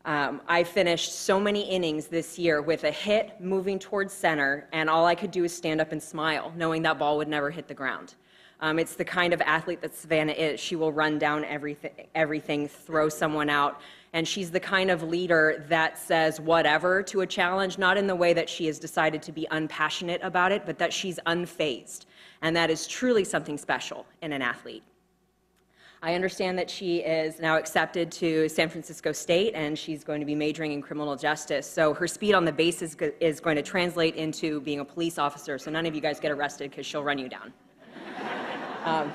I finished so many innings this year with a hit moving towards center, and all I could do is stand up and smile, knowing that ball would never hit the ground. It's the kind of athlete that Savannah is. She will run down everything, throw someone out, and she's the kind of leader that says whatever to a challenge, not in the way that she has decided to be unpassionate about it, but that she's unfazed, and that is truly something special in an athlete. I understand that she is now accepted to San Francisco State, and she's going to be majoring in criminal justice. So her speed on the base is going to translate into being a police officer, so none of you guys get arrested because she'll run you down.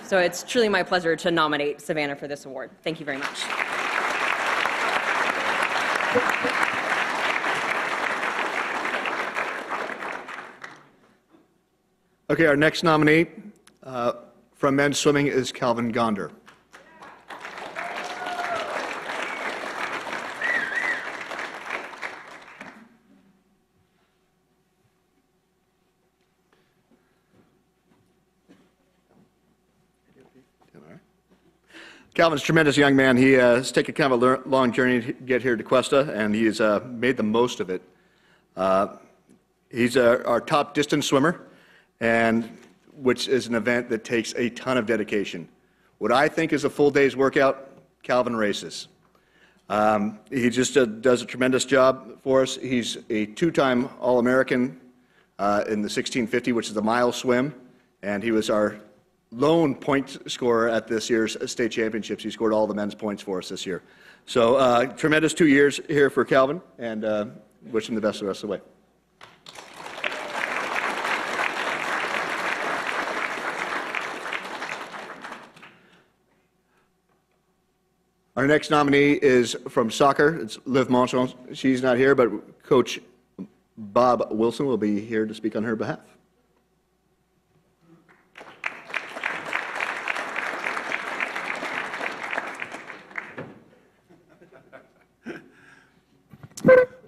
So it's truly my pleasure to nominate Savannah for this award. Thank you very much. Okay, our next nominee from men's swimming is Calvin Gonder. Calvin's a tremendous young man. He has taken kind of a long journey to get here to Cuesta, and he's made the most of it. He's our top distance swimmer, and which is an event that takes a ton of dedication. What I think is a full day's workout, Calvin races. He just does a tremendous job for us. He's a two-time All-American in the 1650, which is the mile swim, and he was our lone point scorer at this year's state championships. He scored all the men's points for us this year. So tremendous 2 years here for Calvin, and wish him the best the rest of the way. Our next nominee is from soccer. It's Liv Monson. She's not here, but Coach Bob Wilson will be here to speak on her behalf.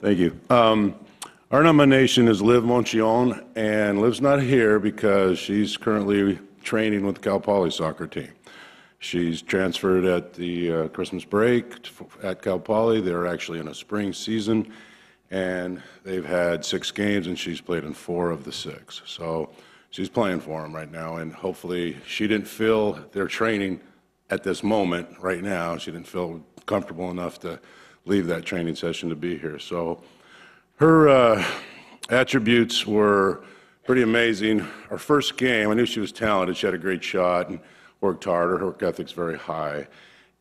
Thank you. Our nomination is Liv Monson, and Liv's not here because she's currently training with the Cal Poly soccer team. She's transferred at the Christmas break at Cal Poly. They're actually in a spring season, and they've had 6 games, and she's played in 4 of the 6. So she's playing for them right now, and hopefully she didn't feel their training at this moment right now. She didn't feel comfortable enough to leave that training session to be here. So her attributes were pretty amazing. Our first game, I knew she was talented. She had a great shot and worked hard. Her work ethic's very high.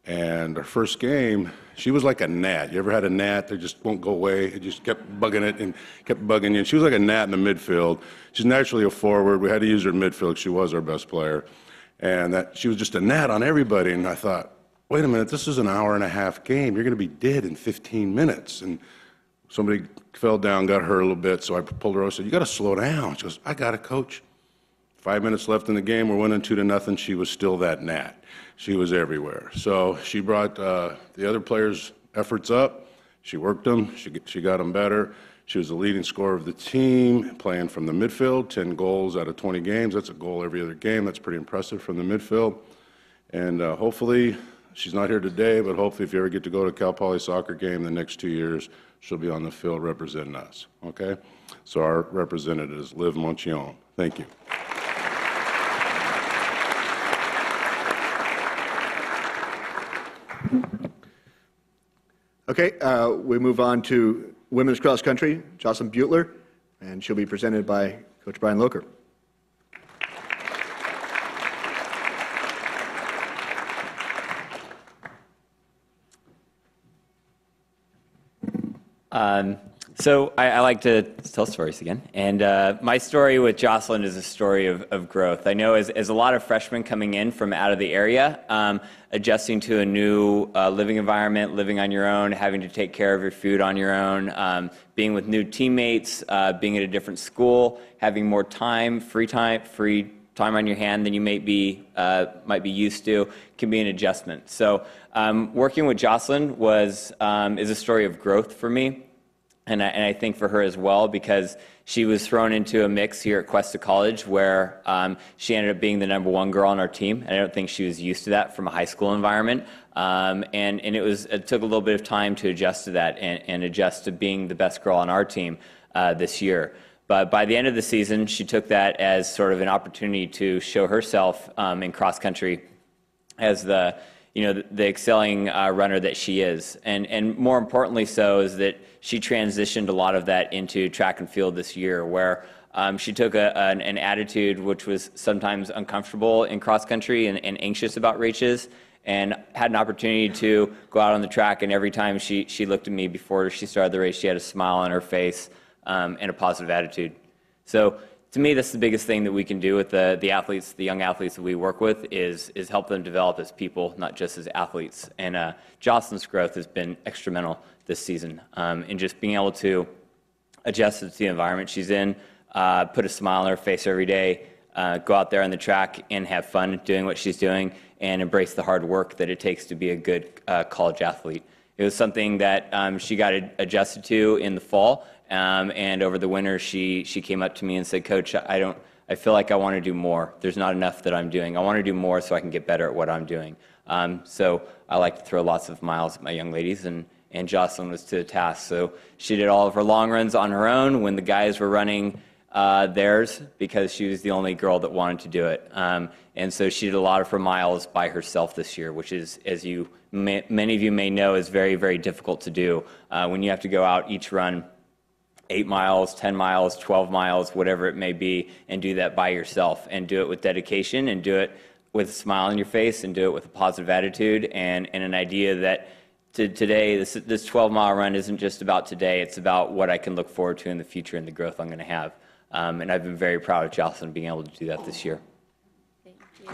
And our first game, she was like a gnat. You ever had a gnat that just won't go away? It just kept bugging it and kept bugging you. And she was like a gnat in the midfield. She's naturally a forward. We had to use her in midfield. She was our best player. And that she was just a gnat on everybody. And I thought, wait a minute, this is an hour-and-a-half game. You're going to be dead in 15 minutes. And somebody fell down, got hurt a little bit, so I pulled her over and said, you got to slow down. She goes, I got it, Coach. 5 minutes left in the game. We're winning 2-0. She was still that gnat. She was everywhere. So she brought the other players' efforts up. She worked them. She got them better. She was the leading scorer of the team, playing from the midfield, 10 goals out of 20 games. That's a goal every other game. That's pretty impressive from the midfield. And hopefully, she's not here today, but hopefully if you ever get to go to a Cal Poly soccer game the next 2 years, she'll be on the field representing us, okay? So our representative is Liv Monson. Thank you. Okay, we move on to women's cross country, Jocelyn Butler, and she'll be presented by Coach Brian Locher. So I like to tell stories again. And my story with Jocelyn is a story of growth. I know as a lot of freshmen coming in from out of the area, adjusting to a new living environment, living on your own, having to take care of your food on your own, being with new teammates, being at a different school, having more time, free time on your hand than you might be used to, can be an adjustment. So working with Jocelyn is a story of growth for me. And I think for her as well, because she was thrown into a mix here at Cuesta College where she ended up being the #1 girl on our team. And I don't think she was used to that from a high school environment. And it took a little bit of time to adjust to that and adjust to being the best girl on our team this year. But by the end of the season, she took that as sort of an opportunity to show herself in cross country as the excelling runner that she is. And more importantly so is that she transitioned a lot of that into track and field this year, where she took an attitude which was sometimes uncomfortable in cross country and anxious about races, and had an opportunity to go out on the track, and every time she looked at me before she started the race, she had a smile on her face and a positive attitude. So to me, that's the biggest thing that we can do with the athletes, the young athletes that we work with, is help them develop as people, not just as athletes. And Jocelyn's growth has been instrumental this season in just being able to adjust to the environment she's in, put a smile on her face every day, go out there on the track and have fun doing what she's doing, and embrace the hard work that it takes to be a good college athlete. It was something that she got adjusted to in the fall. And over the winter, she came up to me and said, Coach, I feel like I want to do more. There's not enough that I'm doing. I want to do more so I can get better at what I'm doing. So I like to throw lots of miles at my young ladies, and Jocelyn was to the task. So she did all of her long runs on her own when the guys were running theirs, because she was the only girl that wanted to do it. And so she did a lot of her miles by herself this year, which is, as many of you may know, is very, very difficult to do. When you have to go out each run 8 miles, 10 miles, 12 miles, whatever it may be, and do that by yourself, and do it with dedication, and do it with a smile on your face, and do it with a positive attitude, and an idea that today, this 12-mile run isn't just about today, it's about what I can look forward to in the future and the growth I'm going to have. And I've been very proud of Jocelyn being able to do that this year. Thank you.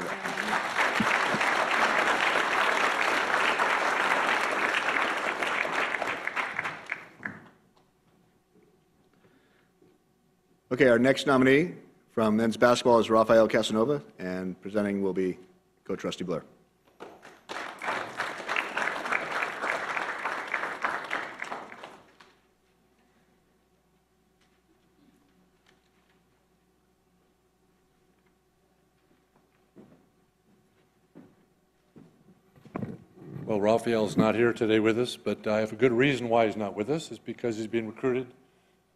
Okay, our next nominee from men's basketball is Rafael Casanova, and presenting will be Coach Rusty Blair. Well, Rafael's not here today with us, but I have a good reason why he's not with us. It's because he's being recruited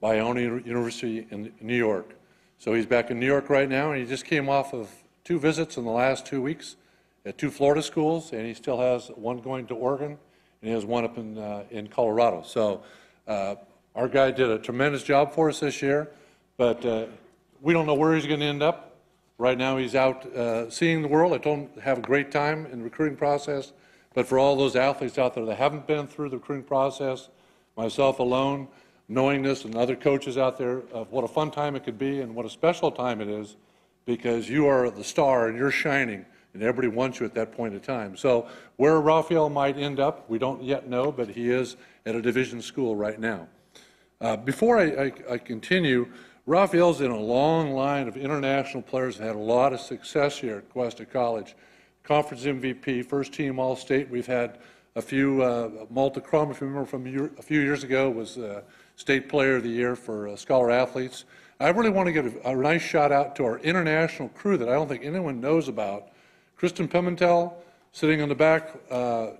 by Iona University in New York. So he's back in New York right now, and he just came off of 2 visits in the last 2 weeks at 2 Florida schools, and he still has one going to Oregon, and he has one up in Colorado. So our guy did a tremendous job for us this year, but we don't know where he's going to end up. Right now he's out seeing the world. I told him to have a great time in the recruiting process. But for all those athletes out there that haven't been through the recruiting process, myself alone, knowing this, and other coaches out there, of what a fun time it could be and what a special time it is, because you are the star and you're shining, and everybody wants you at that point in time. So where Rafael might end up, we don't yet know, but he is at a division school right now. Before I continue, Rafael's in a long line of international players that had a lot of success here at Cuesta College. Conference MVP, first team All-State. We've had a few, Multicrom, if you remember from a few years ago, was State Player of the Year for Scholar Athletes. I really want to give a nice shout out to our international crew that I don't think anyone knows about. Kristen Pimentel, sitting on the back,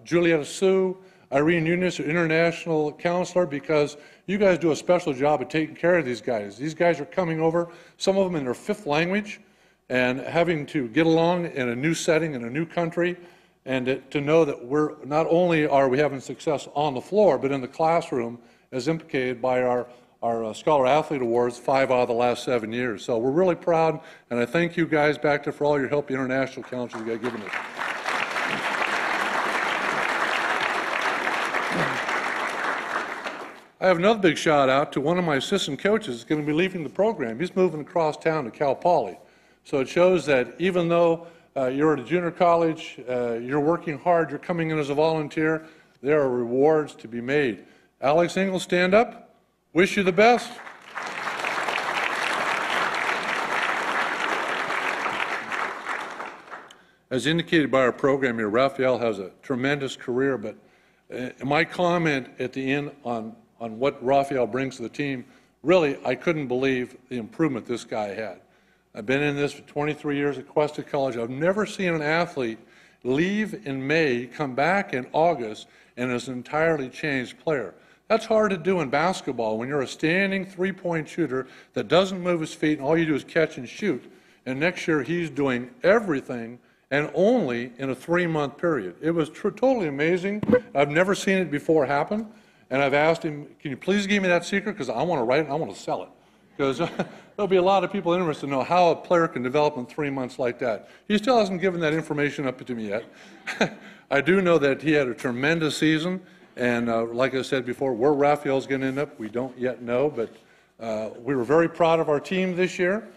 Julietta Sue, Irene Nunes, our international counselor, because you guys do a special job of taking care of these guys. These guys are coming over, some of them in their 5th language, and having to get along in a new setting, in a new country, and to know that we're not only are we having success on the floor, but in the classroom, as implicated by our Scholar Athlete Awards 5 out of the last 7 years. So we're really proud, and I thank you guys back there for all your help, the International Council, you guys given us. I have another big shout out to one of my assistant coaches who's going to be leaving the program. He's moving across town to Cal Poly. So it shows that even though you're at a junior college, you're working hard, you're coming in as a volunteer, there are rewards to be made. Alex Engel, stand up. Wish you the best. As indicated by our program here, Rafael has a tremendous career, but my comment at the end on what Rafael brings to the team, really, I couldn't believe the improvement this guy had. I've been in this for 23 years at Cuesta College. I've never seen an athlete leave in May, come back in August, and is an entirely changed player. That's hard to do in basketball when you're a standing 3-point shooter that doesn't move his feet and all you do is catch and shoot. And next year he's doing everything and only in a 3-month period. It was totally amazing. I've never seen it before happen. And I've asked him, can you please give me that secret? Because I want to write it and I want to sell it. Because there'll be a lot of people interested to know how a player can develop in 3 months like that. He still hasn't given that information up to me yet. I do know that he had a tremendous season. And like I said before, where Rafael's going to end up, we don't yet know. But we were very proud of our team this year.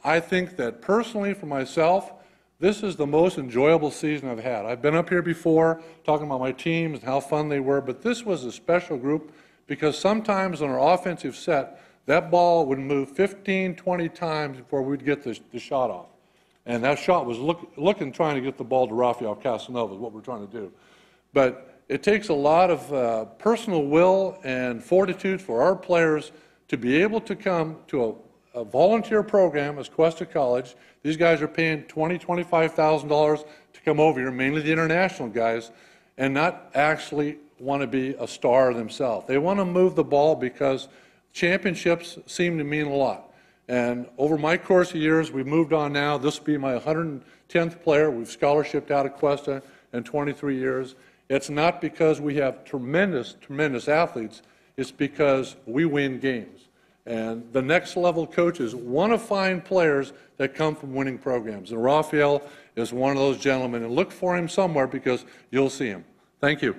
I think that personally, for myself, this is the most enjoyable season I've had. I've been up here before talking about my teams and how fun they were, but this was a special group because sometimes on our offensive set, that ball would move 15, 20 times before we'd get the shot off. And that shot was trying to get the ball to Rafael Casanova is what we're trying to do. But it takes a lot of personal will and fortitude for our players to be able to come to a volunteer program as Cuesta College. These guys are paying $20,000, $25,000 to come over here, mainly the international guys, and not actually want to be a star themselves. They want to move the ball because championships seem to mean a lot. And over my course of years, we've moved on now. This will be my 110th player. We've scholarshiped out of Cuesta in 23 years. It's not because we have tremendous, tremendous athletes. It's because we win games. And the next level coaches want to find players that come from winning programs. And Raphael is one of those gentlemen. And look for him somewhere because you'll see him. Thank you.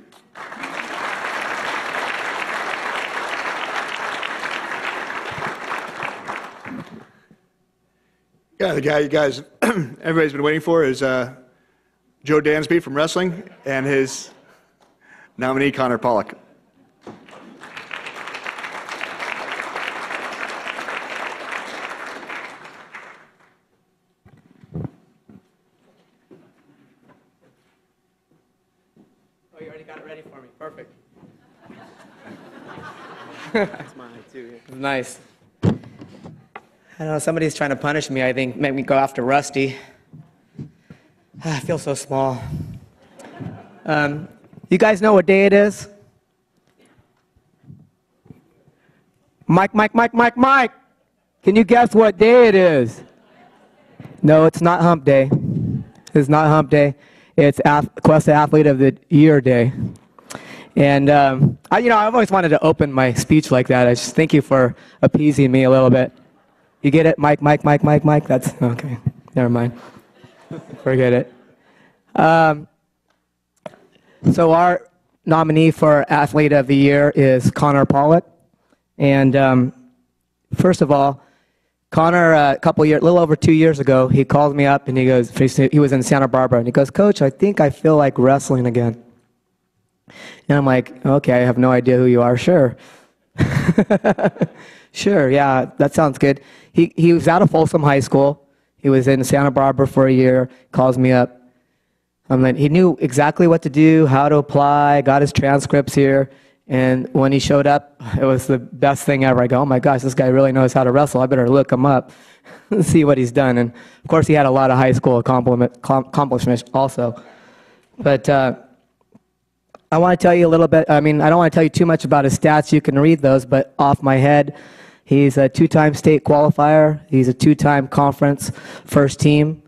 Yeah, the guy you guys, everybody's been waiting for is Joe Dansby from wrestling and his nominee, Connor Pollock. Oh, you already got it ready for me. Perfect. That's mine, too. Yeah. Nice. I don't know, somebody's trying to punish me, I think, make me go after Rusty. I feel so small. You guys know what day it is? Mike, can you guess what day it is? No, it's not hump day. It's not hump day. It's Cuesta Athlete of the Year day. And, I've always wanted to open my speech like that. I just thank you for appeasing me a little bit. You get it? Mike. That's okay. Never mind. Forget it. So our nominee for Athlete of the Year is Connor Pollock. And first of all, Connor, a little over 2 years ago, he called me up and he goes, he was in Santa Barbara, and he goes, Coach, I think I feel like wrestling again. And I'm like, okay, I have no idea who you are. Sure. Sure, yeah, that sounds good. He was out of Folsom High School. He was in Santa Barbara for a year, calls me up. He knew exactly what to do, how to apply, got his transcripts here. And when he showed up, it was the best thing ever. I go, oh my gosh, this guy really knows how to wrestle. I better look him up and see what he's done. And of course, he had a lot of high school accomplishments also. But I want to tell you a little bit. I don't want to tell you too much about his stats. You can read those, but off my head, he's a two-time state qualifier. He's a two-time conference first team.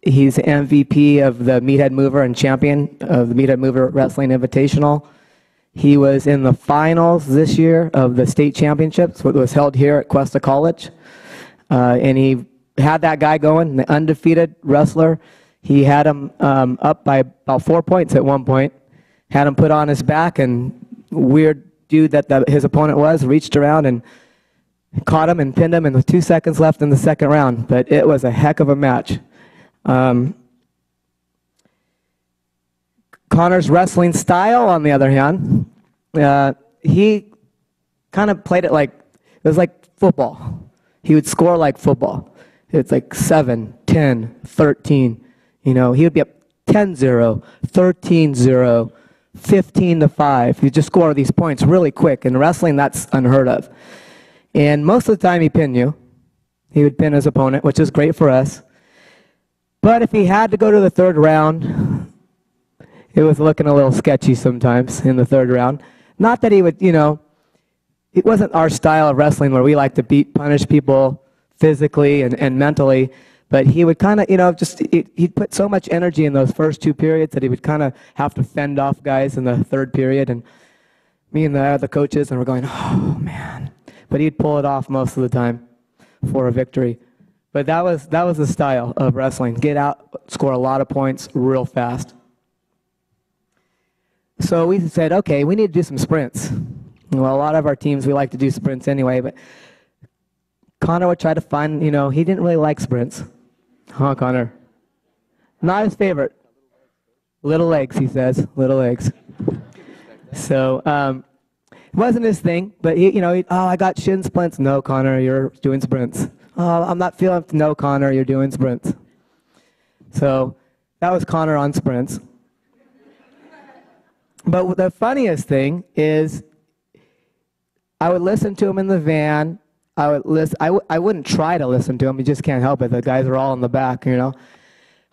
He's MVP of the Meathead Mover and champion of the Meathead Mover Wrestling Invitational. He was in the finals this year of the state championships, which was held here at Cuesta College. And he had that guy going, the undefeated wrestler. He had him up by about 4 points at one point, had him put on his back, and weird dude that his opponent was reached around and caught him and pinned him, and with 2 seconds left in the second round. But it was a heck of a match. Connor's wrestling style, on the other hand, he kind of played it was like football. He would score like football. It's like 7, 10, 13. He would be up 10-0, 13-0, 15-5. He'd just score these points really quick. In wrestling, that's unheard of. And most of the time, he pinned you. He would pin his opponent, which is great for us. But if he had to go to the third round, it was looking a little sketchy sometimes in the third round. Not that he would, it wasn't our style of wrestling where we like to punish people physically and mentally, but he would kind of, he'd put so much energy in those first two periods that he would kind of have to fend off guys in the third period. And me and the other coaches, and we're going, oh, man. But he'd pull it off most of the time for a victory. But that was the style of wrestling. Get out, score a lot of points real fast. So we said, okay, we need to do some sprints. Well, a lot of our teams, we like to do sprints anyway, but Connor would try to find, he didn't really like sprints. Huh, Connor? Not his favorite. Little legs, he says, little legs. So it wasn't his thing, but I got shin splints. No, Connor, you're doing sprints. Oh, I'm not feeling it. No, Connor, you're doing sprints. So that was Connor on sprints. But the funniest thing is I would listen to him in the van. I wouldn't try to listen to him. You just can't help it. The guys are all in the back,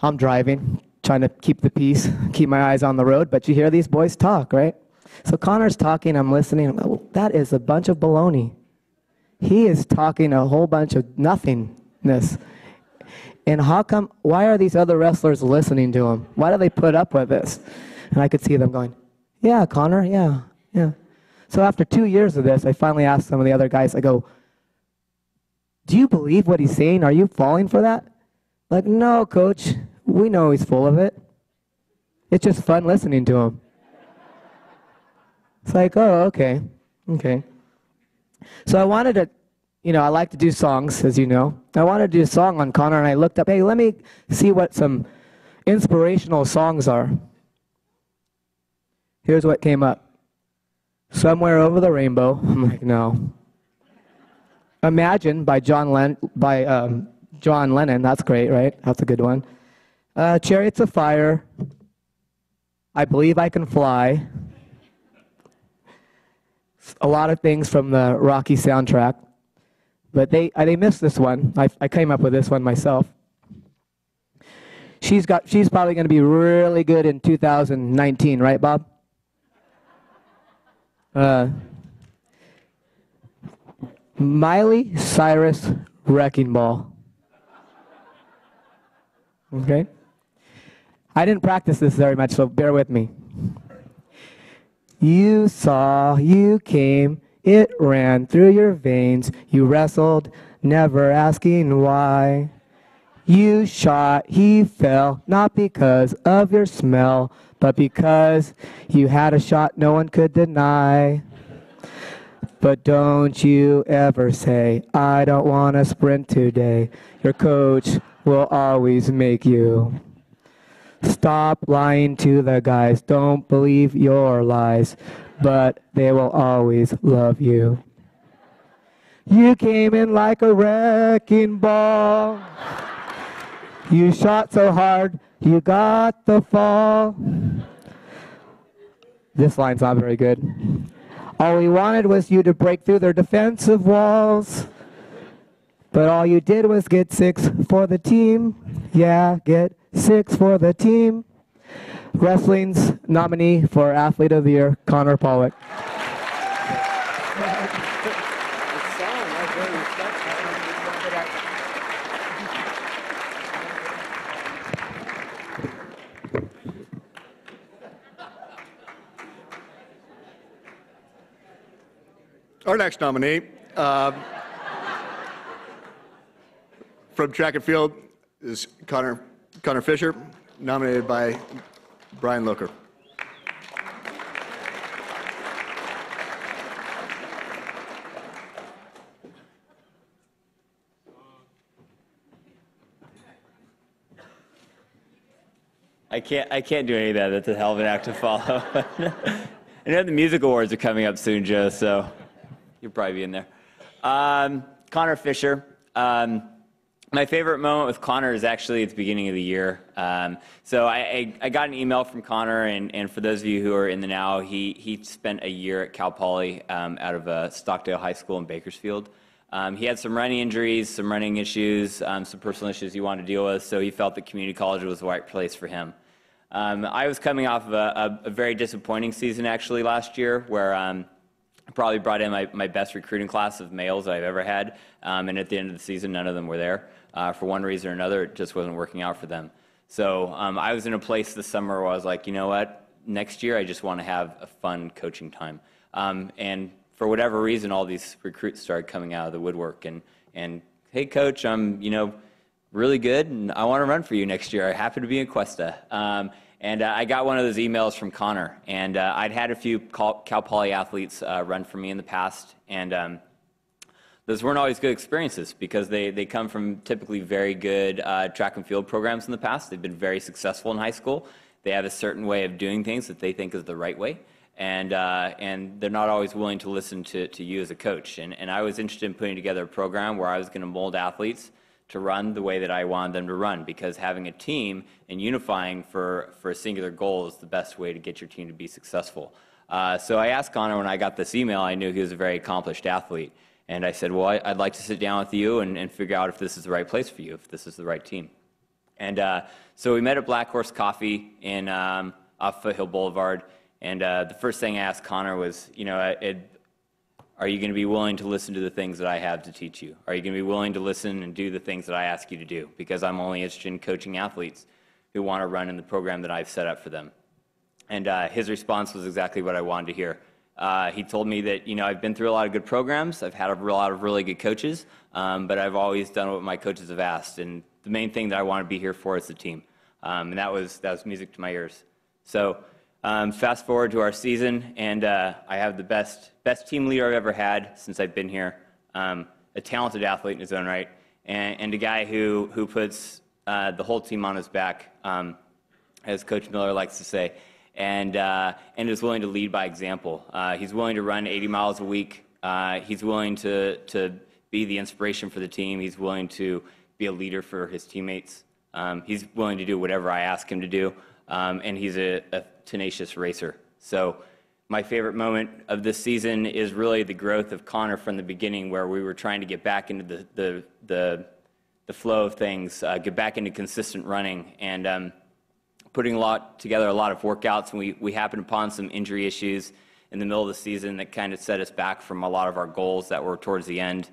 I'm driving, trying to keep the peace, keep my eyes on the road, but you hear these boys talk, right? So Connor's talking, I'm listening. Oh, that is a bunch of baloney. He is talking a whole bunch of nothingness. And why are these other wrestlers listening to him? Why do they put up with this? And I could see them going, yeah, Connor, yeah. So after 2 years of this, I finally asked some of the other guys, I go, do you believe what he's saying? Are you falling for that? Like, no, coach, we know he's full of it. It's just fun listening to him. It's like, oh, okay. So I wanted to, I like to do songs, as you know. I wanted to do a song on Connor, and I looked up, hey, let me see what some inspirational songs are. Here's what came up. Somewhere Over the Rainbow. I'm like, no. Imagine by John Lennon. That's great, right? That's a good one. Chariots of Fire. I Believe I Can Fly. A lot of things from the Rocky soundtrack. But they missed this one. I came up with this one myself. She's probably going to be really good in 2019, right, Bob? Miley Cyrus Wrecking Ball. Okay? I didn't practice this very much, so bear with me. You saw, you came, it ran through your veins. You wrestled, never asking why. You shot, he fell, not because of your smell, but because you had a shot no one could deny. But don't you ever say, I don't want to sprint today. Your coach will always make you. Stop lying to the guys. Don't believe your lies, but they will always love you. You came in like a wrecking ball. You shot so hard, you got the fall. This line's not very good. All we wanted was you to break through their defensive walls. But all you did was get 6 for the team. Yeah, get 6 for the team. Wrestling's nominee for Athlete of the Year, Connor Pollock. Our next nominee from track and field is Connor Fisher, nominated by Brian Locher. I can't do any of that. That's a hell of an act to follow. I know the music awards are coming up soon, Joe, so you'll probably be in there. Connor Fisher. My favorite moment with Connor is actually at the beginning of the year. So I got an email from Connor, and for those of you who are in the know, he spent a year at Cal Poly out of Stockdale High School in Bakersfield. He had some running injuries, some running issues, some personal issues he wanted to deal with, so he felt that community college was the right place for him. I was coming off of a very disappointing season actually last year, where I probably brought in my best recruiting class of males that I've ever had, and at the end of the season, none of them were there. For one reason or another, it just wasn't working out for them. So I was in a place this summer where I was like, you know what, next year I just want to have a fun coaching time. And for whatever reason, all these recruits started coming out of the woodwork, and hey, coach, I'm really good, and I want to run for you next year. I happen to be in Cuesta. And I got one of those emails from Connor, and I'd had a few Cal Poly athletes run for me in the past, and those weren't always good experiences because they come from typically very good track and field programs in the past. They've been very successful in high school. They have a certain way of doing things that they think is the right way, and they're not always willing to listen to you as a coach. And I was interested in putting together a program where I was going to mold athletes to run the way that I wanted them to run, because having a team and unifying for a singular goal is the best way to get your team to be successful. So I asked Connor when I got this email. I knew he was a very accomplished athlete. And I said, well, I'd like to sit down with you and figure out if this is the right place for you, if this is the right team. And so we met at Black Horse Coffee in off Foothill Boulevard. And the first thing I asked Connor was, you know, are you going to be willing to listen to the things that I have to teach you? Are you going to be willing to listen and do the things that I ask you to do? Because I'm only interested in coaching athletes who want to run in the program that I've set up for them. And his response was exactly what I wanted to hear. He told me that, you know, I've been through a lot of good programs. I've had a lot of really good coaches, but I've always done what my coaches have asked. And the main thing that I want to be here for is the team. And that was music to my ears. So fast forward to our season, and I have the best team leader I've ever had since I've been here. A talented athlete in his own right, and a guy who puts the whole team on his back, as Coach Miller likes to say, and is willing to lead by example. He's willing to run 80 miles a week. He's willing to be the inspiration for the team. He's willing to be a leader for his teammates. He's willing to do whatever I ask him to do, and he's a tenacious racer. So my favorite moment of this season is really the growth of Connor from the beginning, where we were trying to get back into the flow of things, get back into consistent running, and putting together a lot of workouts. And we happened upon some injury issues in the middle of the season that kind of set us back from a lot of our goals that were towards the end.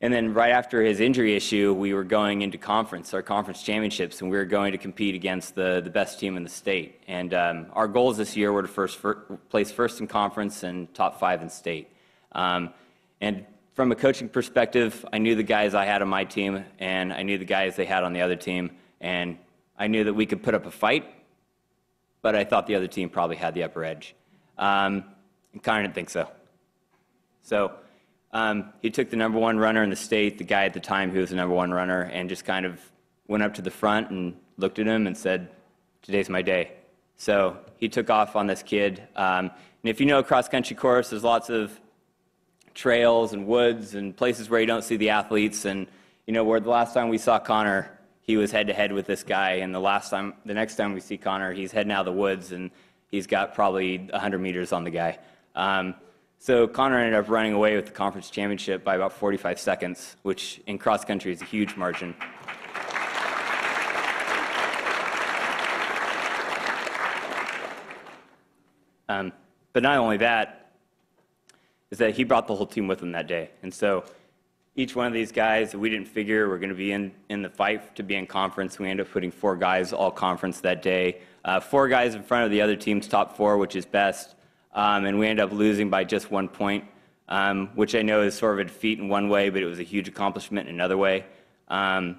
And then right after his injury issue, we were going into our conference championships, and we were going to compete against the best team in the state. And our goals this year were to place first in conference and top 5 in state. And from a coaching perspective, I knew the guys I had on my team, and I knew the guys they had on the other team, and I knew that we could put up a fight, but I thought the other team probably had the upper edge. And Connor didn't think so. So he took the #1 runner in the state, the guy at the time who was the #1 runner, and just kind of went up to the front and looked at him and said, "Today's my day." So he took off on this kid. And if you know a cross-country course, there's lots of trails and woods and places where you don't see the athletes. And, you know, where the last time we saw Connor, he was head-to-head with this guy. And the next time we see Connor, he's heading out of the woods, and he's got probably 100 meters on the guy. So Connor ended up running away with the conference championship by about 45 seconds, which in cross country is a huge margin. But not only that, is that he brought the whole team with him that day. And so each one of these guys that we didn't figure were going to be in the fight to be in conference, we ended up putting 4 guys all conference that day. 4 guys in front of the other team's top 4, which is best. And we ended up losing by just 1 point, which I know is sort of a defeat in one way, but it was a huge accomplishment in another way. And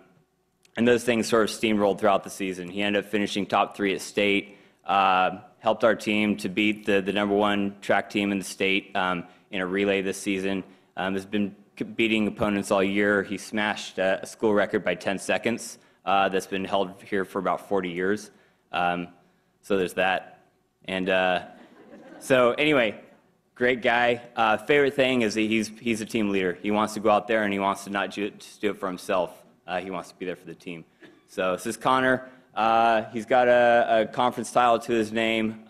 those things sort of steamrolled throughout the season. He ended up finishing top 3 at state, helped our team to beat the #1 track team in the state in a relay this season. Has been beating opponents all year. He smashed a school record by 10 seconds that's been held here for about 40 years. So there's that. And so anyway, great guy. Favorite thing is that he's a team leader. He wants to go out there and he wants to not just do it for himself. He wants to be there for the team. So this is Connor. He's got a conference title to his name.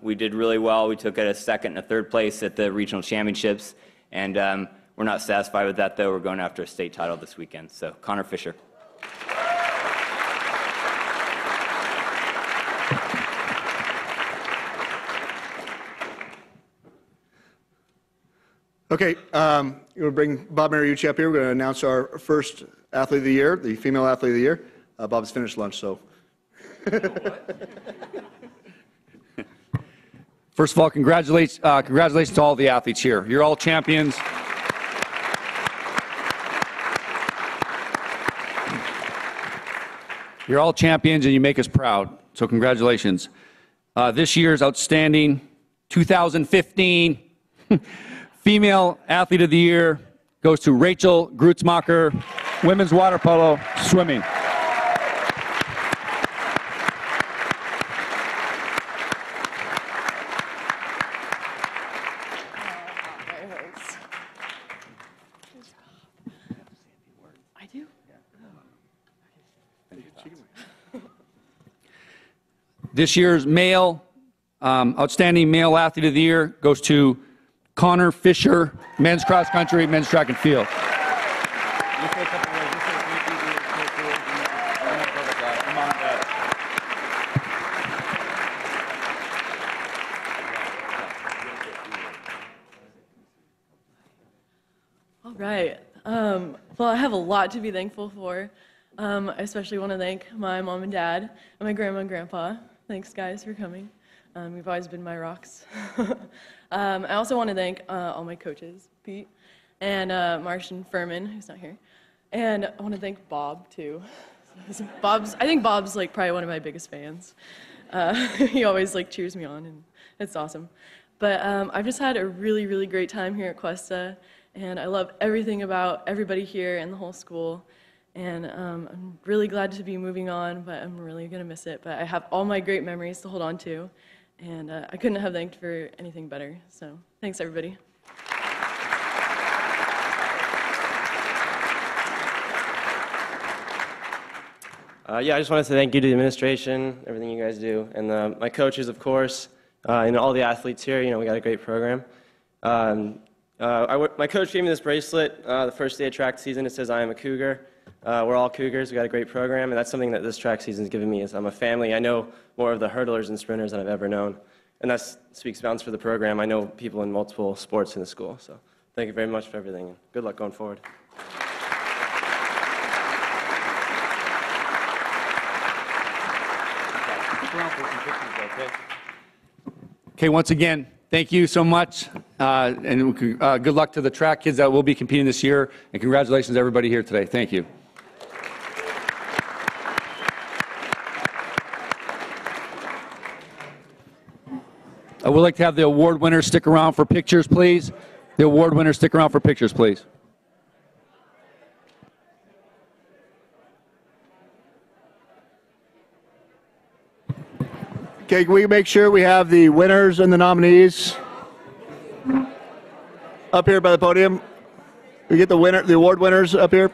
We did really well. We took a 2nd and a 3rd place at the regional championships. And we're not satisfied with that, though. We're going after a state title this weekend. So Connor Fisher. Okay, we're going to bring Bob Mariucci up here. We're going to announce our first athlete of the year, the female athlete of the year. Bob's finished lunch, so. First of all, congratulations to all the athletes here. You're all champions. You're all champions, and you make us proud. So congratulations. This year's outstanding 2015 Female Athlete of the Year goes to Rachel Grutzmacher, women's water polo, swimming. This year's outstanding male athlete of the year goes to Connor Fisher, men's cross country, men's track and field. Right. Well, I have a lot to be thankful for. I especially want to thank my mom and dad and my grandma and grandpa. Thanks, guys, for coming. You've always been my rocks. I also want to thank all my coaches, Pete and Martian Furman, who's not here. And I want to thank Bob, too. I think Bob's like probably one of my biggest fans. He always like cheers me on, and it's awesome. But I've just had a really, really great time here at Cuesta, and I love everything about everybody here and the whole school. And I'm really glad to be moving on, but I'm really going to miss it. But I have all my great memories to hold on to, and I couldn't have thanked for anything better. So thanks, everybody. Yeah, I just wanted to thank you to the administration, everything you guys do, and my coaches, of course, and all the athletes here. You know, we got a great program. My coach gave me this bracelet the first day of track season. It says, "I am a Cougar." We're all Cougars. We got a great program, and that's something that this track season has given me. Is I'm a family. I know more of the hurdlers and sprinters than I've ever known, and that speaks volumes for the program. I know people in multiple sports in the school. So thank you very much for everything, and good luck going forward. Okay, once again, thank you so much, and good luck to the track kids that will be competing this year, and congratulations to everybody here today. Thank you. I would like to have the award winners stick around for pictures, please. The award winners stick around for pictures, please. Okay, can we make sure we have the winners and the nominees up here by the podium? We get the award winners up here.